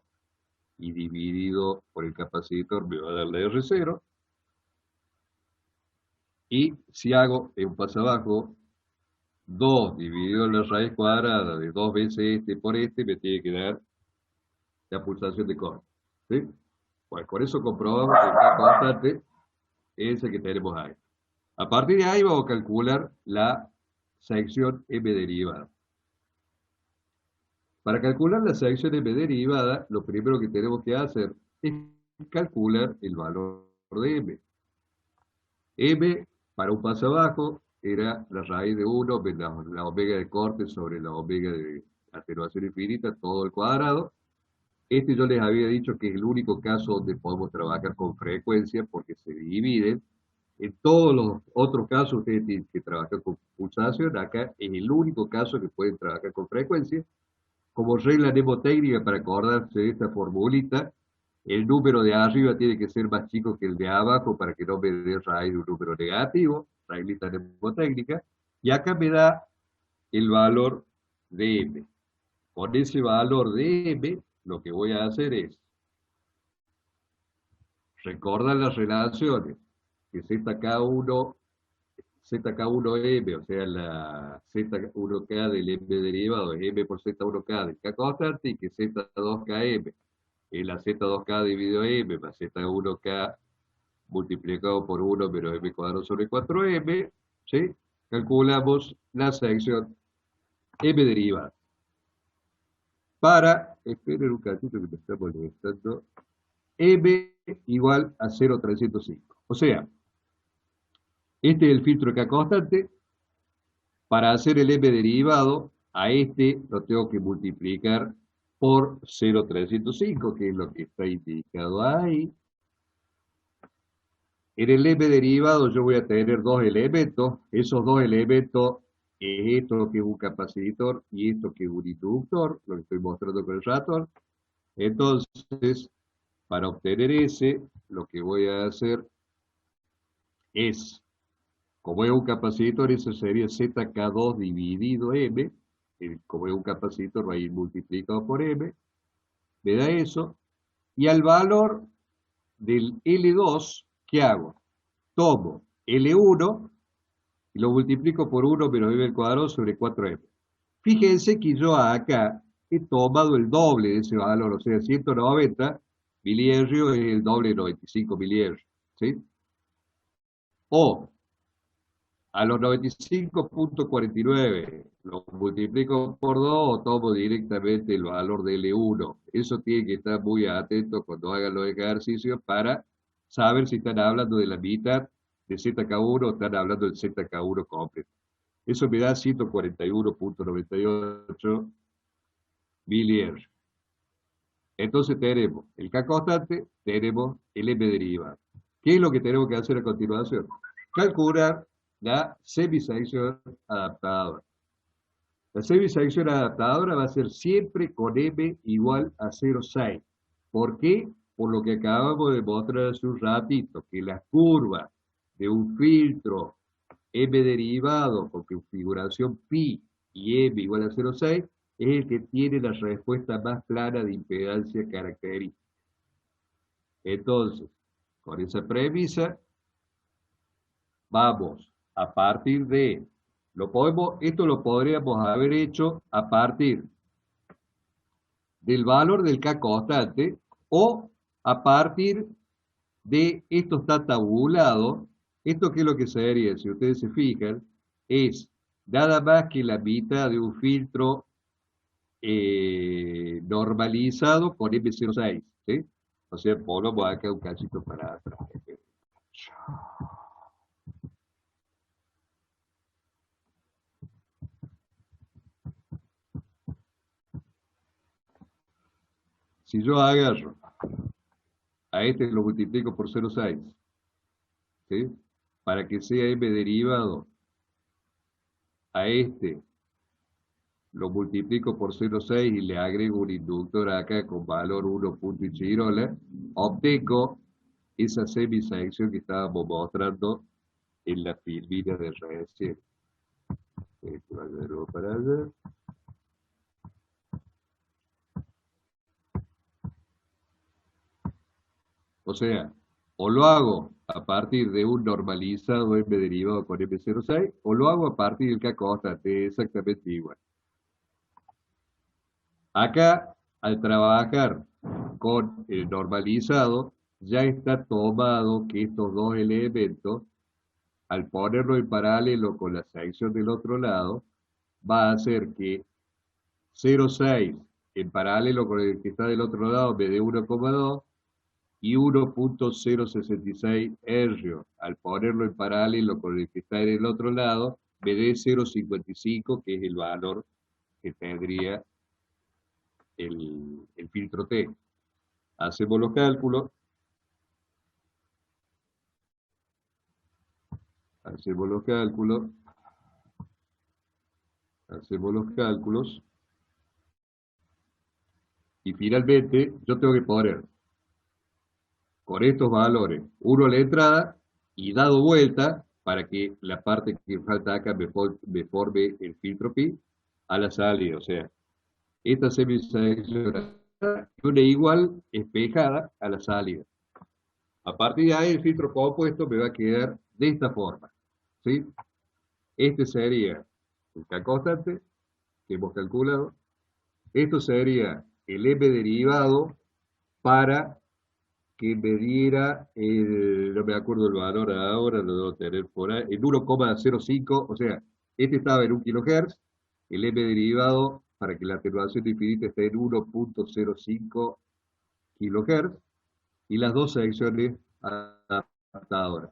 y dividido por el capacitor me va a dar la R0. Y si hago un paso abajo, 2 dividido en la raíz cuadrada de 2 veces este por este, me tiene que dar la pulsación de corte. ¿sí? Pues por eso comprobamos que el K constante es el que tenemos ahí. A partir de ahí vamos a calcular la sección M derivada. Para calcular la sección M derivada, lo primero que tenemos que hacer es calcular el valor de M. M, para un paso abajo, era la raíz de 1 menos la omega de corte sobre la omega de atenuación infinita, todo al cuadrado. Este yo les había dicho que es el único caso donde podemos trabajar con frecuencia porque se dividen. En todos los otros casos ustedes tienen que trabajar con pulsación. Acá es el único caso que pueden trabajar con frecuencia. Como regla mnemotécnica, para acordarse de esta formulita, el número de arriba tiene que ser más chico que el de abajo para que no me dé raíz de un número negativo, reglita mnemotécnica, y acá me da el valor de m. Con ese valor de m, lo que voy a hacer es recordar las relaciones, que zk1, zk1m, o sea, la z1k del m derivado es m por z1k del k constante, y que z2km es la z2k dividido m más z1k multiplicado por 1 menos m cuadrado sobre 4m, ¿sí? Calculamos la sección m derivada. Esperen un cachito que me está molestando, m igual a 0,305. O sea, este es el filtro K constante. Para hacer el m derivado, a este lo tengo que multiplicar por 0,305, que es lo que está indicado ahí. En el m derivado yo voy a tener dos elementos. Esos dos elementos es esto que es un capacitor y esto que es un inductor, lo que estoy mostrando con el ratón. Entonces, para obtener ese, lo que voy a hacer es, como es un capacitor, eso sería ZK2 dividido M, como es un capacitor, va a ir multiplicado por M, me da eso, y al valor del L2, ¿qué hago? Tomo L1 y lo multiplico por 1 menos M al cuadrado sobre 4M. Fíjense que yo acá he tomado el doble de ese valor, o sea, 190 milihenrios es el doble de 95 milihenrios, ¿sí? O a los 95,49 lo multiplico por 2 o tomo directamente el valor de L1. Eso tiene que estar muy atento cuando hagan los ejercicios para saber si están hablando de la mitad de ZK1 o están hablando del ZK1 completo. Eso me da 141,98 milihenrios. Entonces tenemos el K constante, tenemos el M derivado. ¿Qué es lo que tenemos que hacer a continuación? Calcular la semisección adaptadora. La semisección adaptadora va a ser siempre con M igual a 0,6. ¿Por qué? Por lo que acabamos de mostrar hace un ratito, que las curvas de un filtro M derivado con configuración pi y M igual a 0,6 es el que tiene la respuesta más plana de impedancia característica. Entonces, con esa premisa, vamos a partir de, esto lo podríamos haber hecho a partir del valor del K constante o a partir de, esto está tabulado, esto que es lo que sería, si ustedes se fijan, es nada más que la mitad de un filtro normalizado con M06, ¿sí? O sea, ponemos acá un cachito para atrás. Si yo agarro a este lo multiplico por 0,6, ¿sí? Para que sea M derivado, a este lo multiplico por 0,6 y le agrego un inductor acá con valor 1 punto y chirola, obtengo esa semisección que estábamos mostrando en la filmina de recién. Este va de nuevo para allá. O sea, o lo hago a partir de un normalizado M derivado con M06, o lo hago a partir del K constante, exactamente igual. Acá, al trabajar con el normalizado, ya está tomado que estos dos elementos, al ponerlo en paralelo con la sección del otro lado, va a hacer que 0,6 en paralelo con el que está del otro lado me dé 1,2 y 1,066 errio. Al ponerlo en paralelo con el que está en el otro lado, me dé 0,55, que es el valor que tendría el filtro T. Hacemos los cálculos. Hacemos los cálculos. Hacemos los cálculos. Y finalmente yo tengo que poner con estos valores uno a la entrada y dado vuelta para que la parte que falta acá me forme el filtro pi a la salida. O sea, esta semisección una igual espejada a la salida. A partir de ahí el filtro compuesto me va a quedar de esta forma, ¿sí? Este sería el K constante que hemos calculado. Esto sería el M derivado para que me diera, no me acuerdo el valor ahora, lo debo tener por ahí, el 1,05, o sea, este estaba en 1 kHz, el M derivado para que la atenuación infinita esté en 1,05 kHz, y las dos secciones adaptadoras.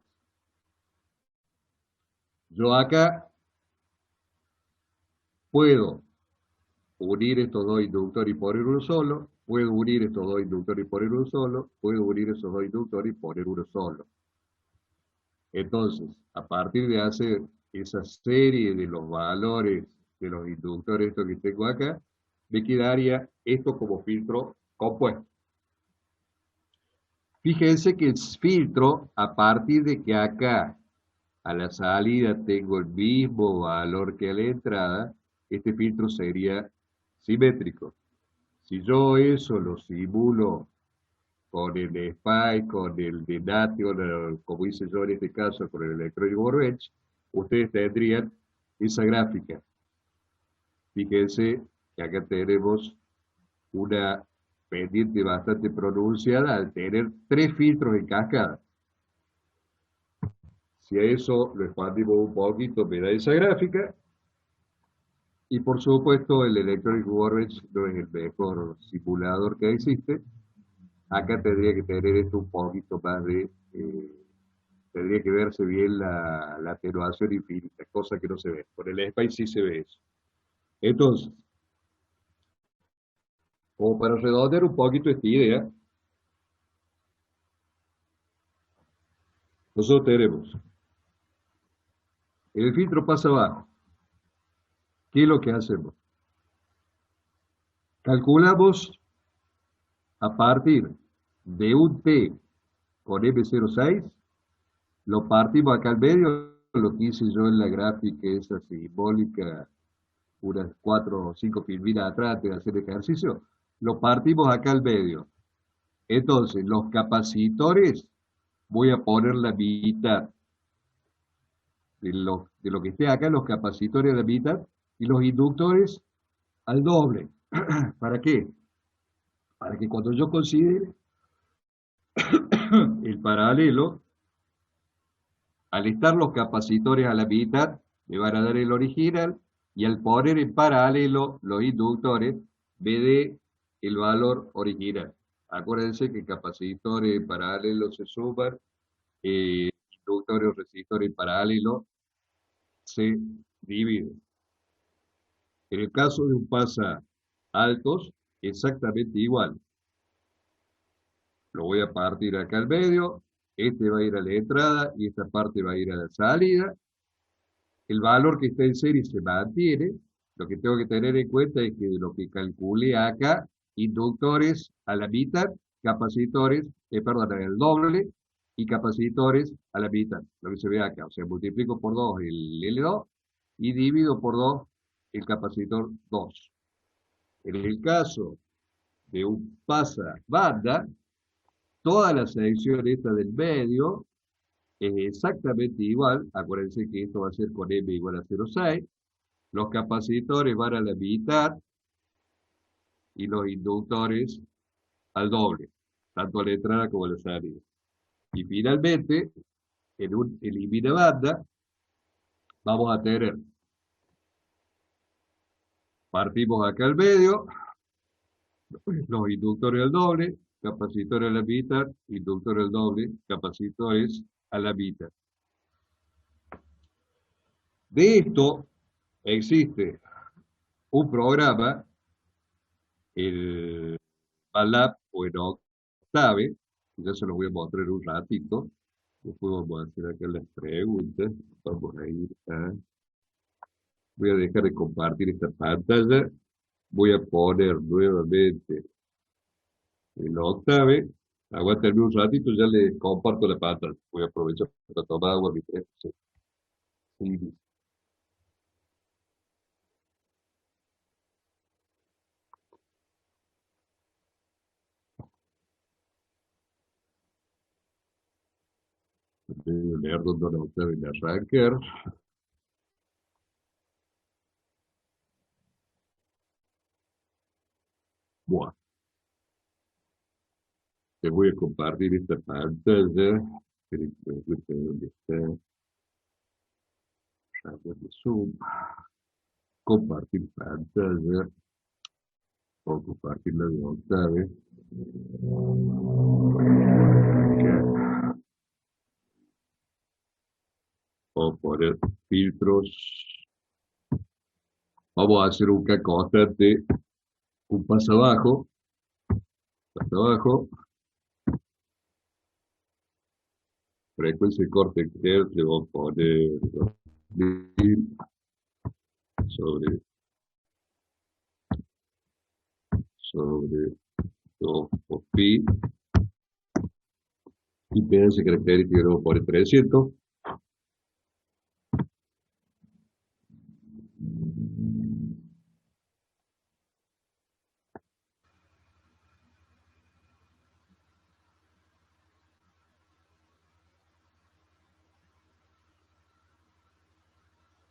Yo acá puedo unir estos dos inductores y poner uno solo, puedo unir estos dos inductores y poner uno solo, puedo unir esos dos inductores y poner uno solo. Entonces, a partir de hacer esa serie de los valores de los inductores estos que tengo acá, me quedaría esto como filtro compuesto. Fíjense que el filtro, a partir de que acá a la salida tengo el mismo valor que a la entrada, este filtro sería simétrico. Si yo eso lo simulo con el SPY, con el de Nation, como hice yo en este caso con el electrónico Borrech, ustedes tendrían esa gráfica. Fíjense que acá tenemos una pendiente bastante pronunciada al tener 3 filtros en cascada. Si a eso lo expandimos un poquito, me da esa gráfica. Y por supuesto, el Electronic Warrange no es el mejor simulador que existe. Acá tendría que tener esto un poquito más de... tendría que verse bien la atenuación infinita, cosa que no se ve. Con el SPY sí se ve eso. Entonces, como para redondear un poquito esta idea, nosotros tenemos el filtro pasa abajo. ¿Qué es lo que hacemos? Calculamos a partir de un T con M06, lo partimos acá al medio, lo que hice yo en la gráfica esa simbólica, unas 4 o 5 filminas atrás de hacer el ejercicio, lo partimos acá al medio. Entonces, los capacitores, voy a poner la mitad de lo que esté acá, los capacitores a la mitad, y los inductores al doble. ¿Para qué? Para que cuando yo considere el paralelo, al estar los capacitores a la mitad, me van a dar el original, y al poner en paralelo los inductores, me dé el valor original. Acuérdense que capacitores en paralelo se suman, inductores o resistores en paralelo se dividen. En el caso de un pasa altos, exactamente igual. Lo voy a partir acá al medio, este va a ir a la entrada y esta parte va a ir a la salida. El valor que está en serie se mantiene. Lo que tengo que tener en cuenta es que lo que calculé acá, inductores a la mitad, capacitores, perdón, el doble, y capacitores a la mitad, lo que se ve acá. O sea, multiplico por 2 el L2 y divido por 2 el capacitor 2. En el caso de un pasa banda, toda la sección esta del medio es exactamente igual. Acuérdense que esto va a ser con M igual a 0,6. Los capacitores van a la mitad y los inductores al doble, tanto a la entrada como a la salida. Y finalmente, en un elimina banda, vamos a tener, partimos acá al medio, los inductores al doble, capacitores a la mitad, inductores al doble, capacitores a la mitad. De esto existe un programa, el MATLAB o en Octave, ya se lo voy a mostrar un ratito. Después vamos a hacer acá las preguntas. Vamos a ir a... Voy a dejar de compartir esta pantalla. Voy a poner nuevamente el Octave. Aguántenme un ratito, ya les comparto la pantalla. Voy a aprovechar para tomar agua mientras sí, voy a leer dónde la Octave en arrancar. Bueno, te voy a compartir esta pantalla. Esperen que me encuentre dónde está. Radio de Zoom. Compartir pantalla. O compartir la de Octave. Acá. O poner filtros. Vamos a hacer un K constante. Un paso abajo. Frecuencia de corte hertz. Le voy a poner 2000 sobre 2 por pi. Impedancia característica le voy a poner 300.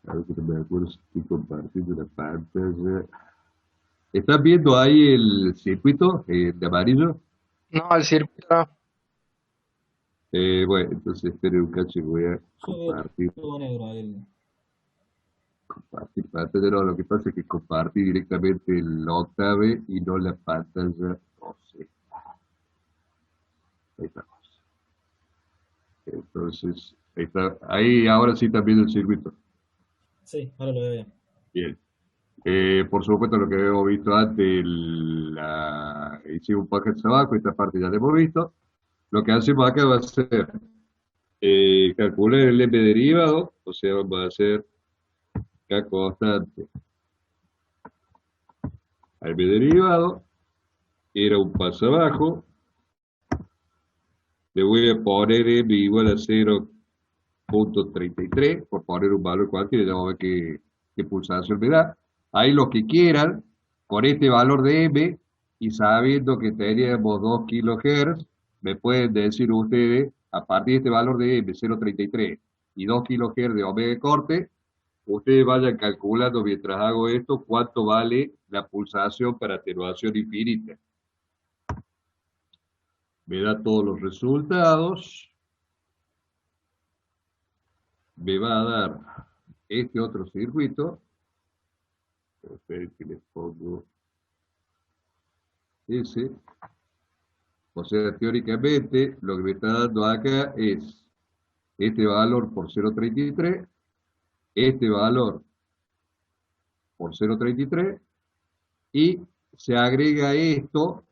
A ver que no me acuerdo si estoy compartiendo la pantalla. ¿Están viendo ahí el circuito de amarillo? No, el circuito no. Bueno, entonces esperen un cacho y voy a Yo veo compartir, todo negro ahí. compartir pantalla. No, lo que pasa es que compartí directamente el Octave y no la pantalla. No sé, ahí estamos. Entonces, ahí está. Ahí ahora sí están viendo el circuito. Sí, ahora lo veo bien. Bien. Por supuesto, lo que habíamos visto antes, hicimos un paquete abajo, esta parte ya la hemos visto. Lo que hacemos acá va a ser calcular el M derivado, o sea, vamos a hacer K constante al M derivado, era un paso abajo, le voy a poner M igual a 0.33, por poner un valor cualquiera, ya vamos a ver qué pulsación me da. Ahí lo que quieran, con este valor de M, y sabiendo que teníamos 2 kHz, me pueden decir ustedes, a partir de este valor de M, 0.33, y 2 kHz de omega de corte, ustedes vayan calculando mientras hago esto cuánto vale la pulsación para atenuación infinita. Me da todos los resultados. Me va a dar este otro circuito. Esperen que les pongo ese. O sea, teóricamente, lo que me está dando acá es este valor por 0.33, este valor por 0.33, y se agrega esto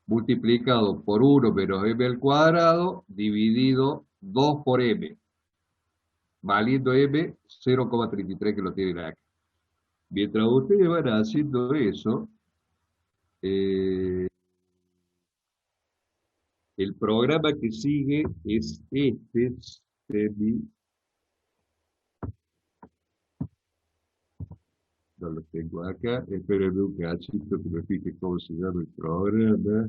multiplicado por 1 menos m al cuadrado, dividido 2 por m, valiendo m 0,33 que lo tienen acá. Mientras ustedes van haciendo eso, el programa que sigue es este, no lo tengo acá, espérenme un cachito que me fije cómo se llama el programa,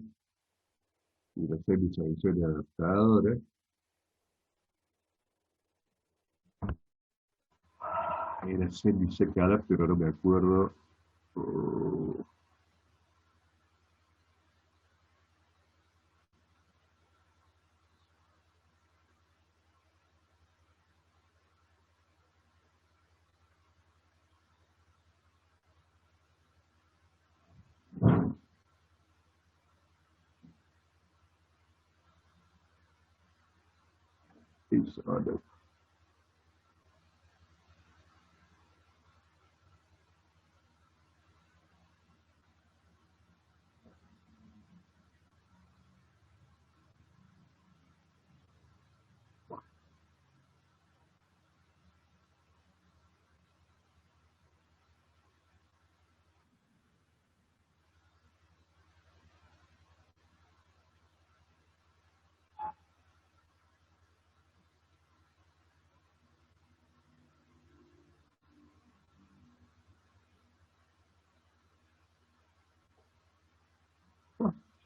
y la semi-sanción adaptadora. Era semi-secada, pero no me acuerdo. Oh, Insólito.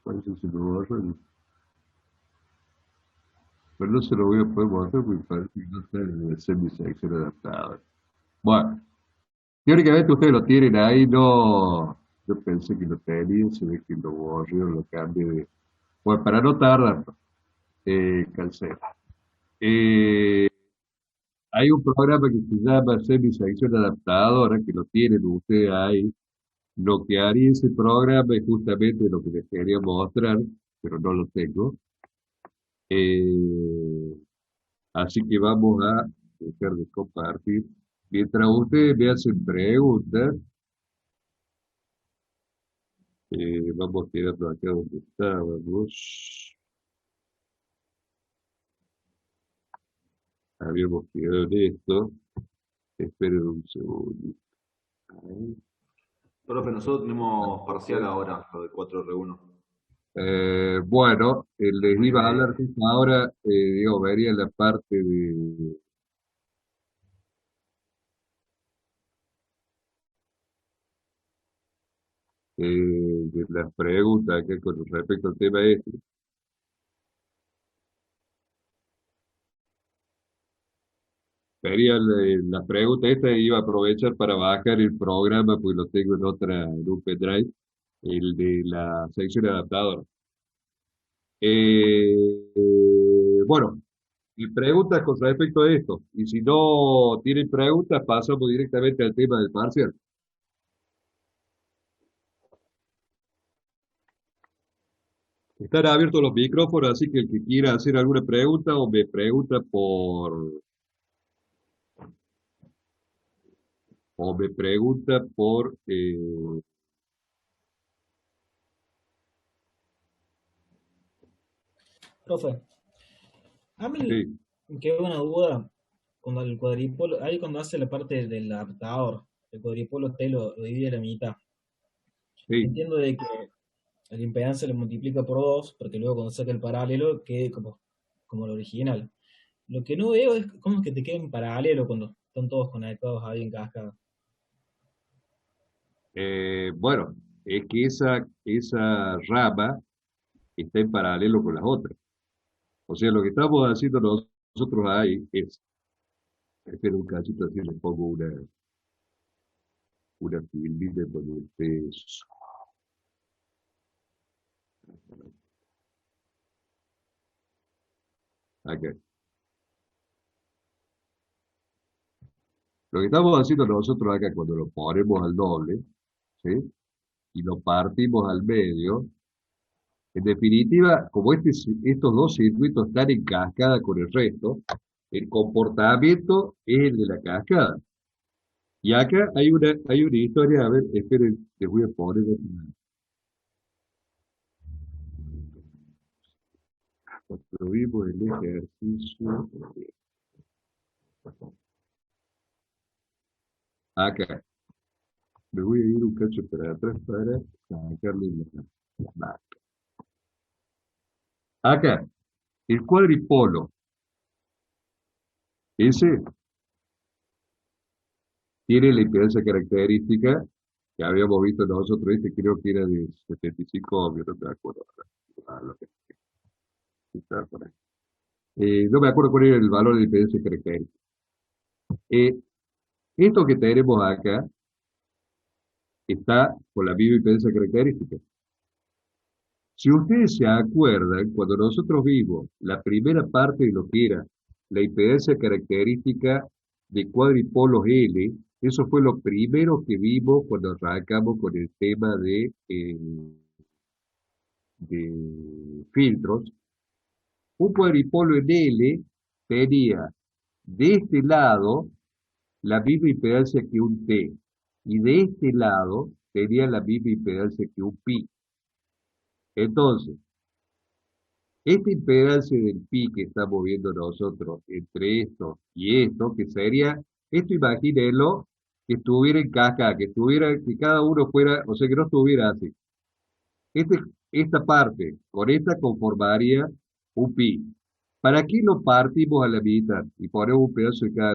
Parece que se lo borra, pero no se lo voy a poder mostrar porque parece que no está en el semisección adaptado. Bueno, teóricamente ustedes lo tienen ahí, no. Yo pensé que lo tenían, se ve que lo borré o lo cambie de. Bueno, para no tardar, cancelo. Eh, Hay un programa que se llama Semisección Adaptadora, que lo tienen ustedes ahí. Lo que haría ese programa es justamente lo que les quería mostrar, pero no lo tengo. Eh, Así que vamos a dejar de compartir. Mientras ustedes me hacen preguntas, vamos quedando acá donde estábamos. Habíamos quedado en esto. Esperen un segundo. Profe, nosotros tenemos parcial ahora, lo de 4R1. Bueno, les iba a hablar justo ahora, digo, vería la parte de las preguntas que con respecto al tema este. Vería la pregunta esta y iba a aprovechar para bajar el programa, pues lo tengo en un pendrive, el de la sección adaptadora. Bueno, y preguntas con respecto a esto. Y si no tienen preguntas, pasamos directamente al tema del parcial. Están abiertos los micrófonos, así que el que quiera hacer alguna pregunta o me pregunta por Profe, a mí sí, me quedó una duda cuando el cuadripolo, ahí cuando hace la parte del adaptador, el cuadripolo T lo divide a la mitad. sí. Entiendo de que el impedancia lo multiplica por 2, porque luego cuando saca el paralelo quede como el original. Lo que no veo es cómo es que te queda en paralelo cuando están todos conectados ahí en cascada. Bueno, es que esa rama está en paralelo con las otras. O sea, lo que estamos haciendo nosotros ahí es, espera un cachito así, le pongo una filita con el peso. Acá. Lo que estamos haciendo nosotros acá cuando lo ponemos al doble, ¿sí? Y lo partimos al medio, en definitiva, como estos dos circuitos están en cascada con el resto, el comportamiento es el de la cascada. Y acá hay una historia, a ver, esperen, les voy a poner lo vimos el ejercicio. Acá, me voy a ir un cacho para atrás para sacarle la marca. Acá, el cuadripolo, ese tiene la impedancia característica que habíamos visto nosotros, este creo que era de 75 ohmios, no me acuerdo. Lo que está por ahí. No me acuerdo cuál era el valor de impedancia característica. Eh, Esto que tenemos acá está con la misma impedancia característica. Si ustedes se acuerdan, cuando nosotros vimos la primera parte de lo que era la impedancia característica de cuadripolos L, eso fue lo primero que vimos cuando arrancamos con el tema de filtros. Un cuadripolo en L tenía de este lado la misma impedancia que un T, y de este lado tenía la misma impedancia que un pi. Entonces, esta impedancia del pi que estamos viendo nosotros entre esto y esto, que sería, esto imagínenlo, que estuviera en cascada, que cada uno fuera, o sea, que no estuviera así. Este, esta parte con esta conformaría un pi. ¿Para qué lo partimos a la mitad y ponemos un pedazo de cada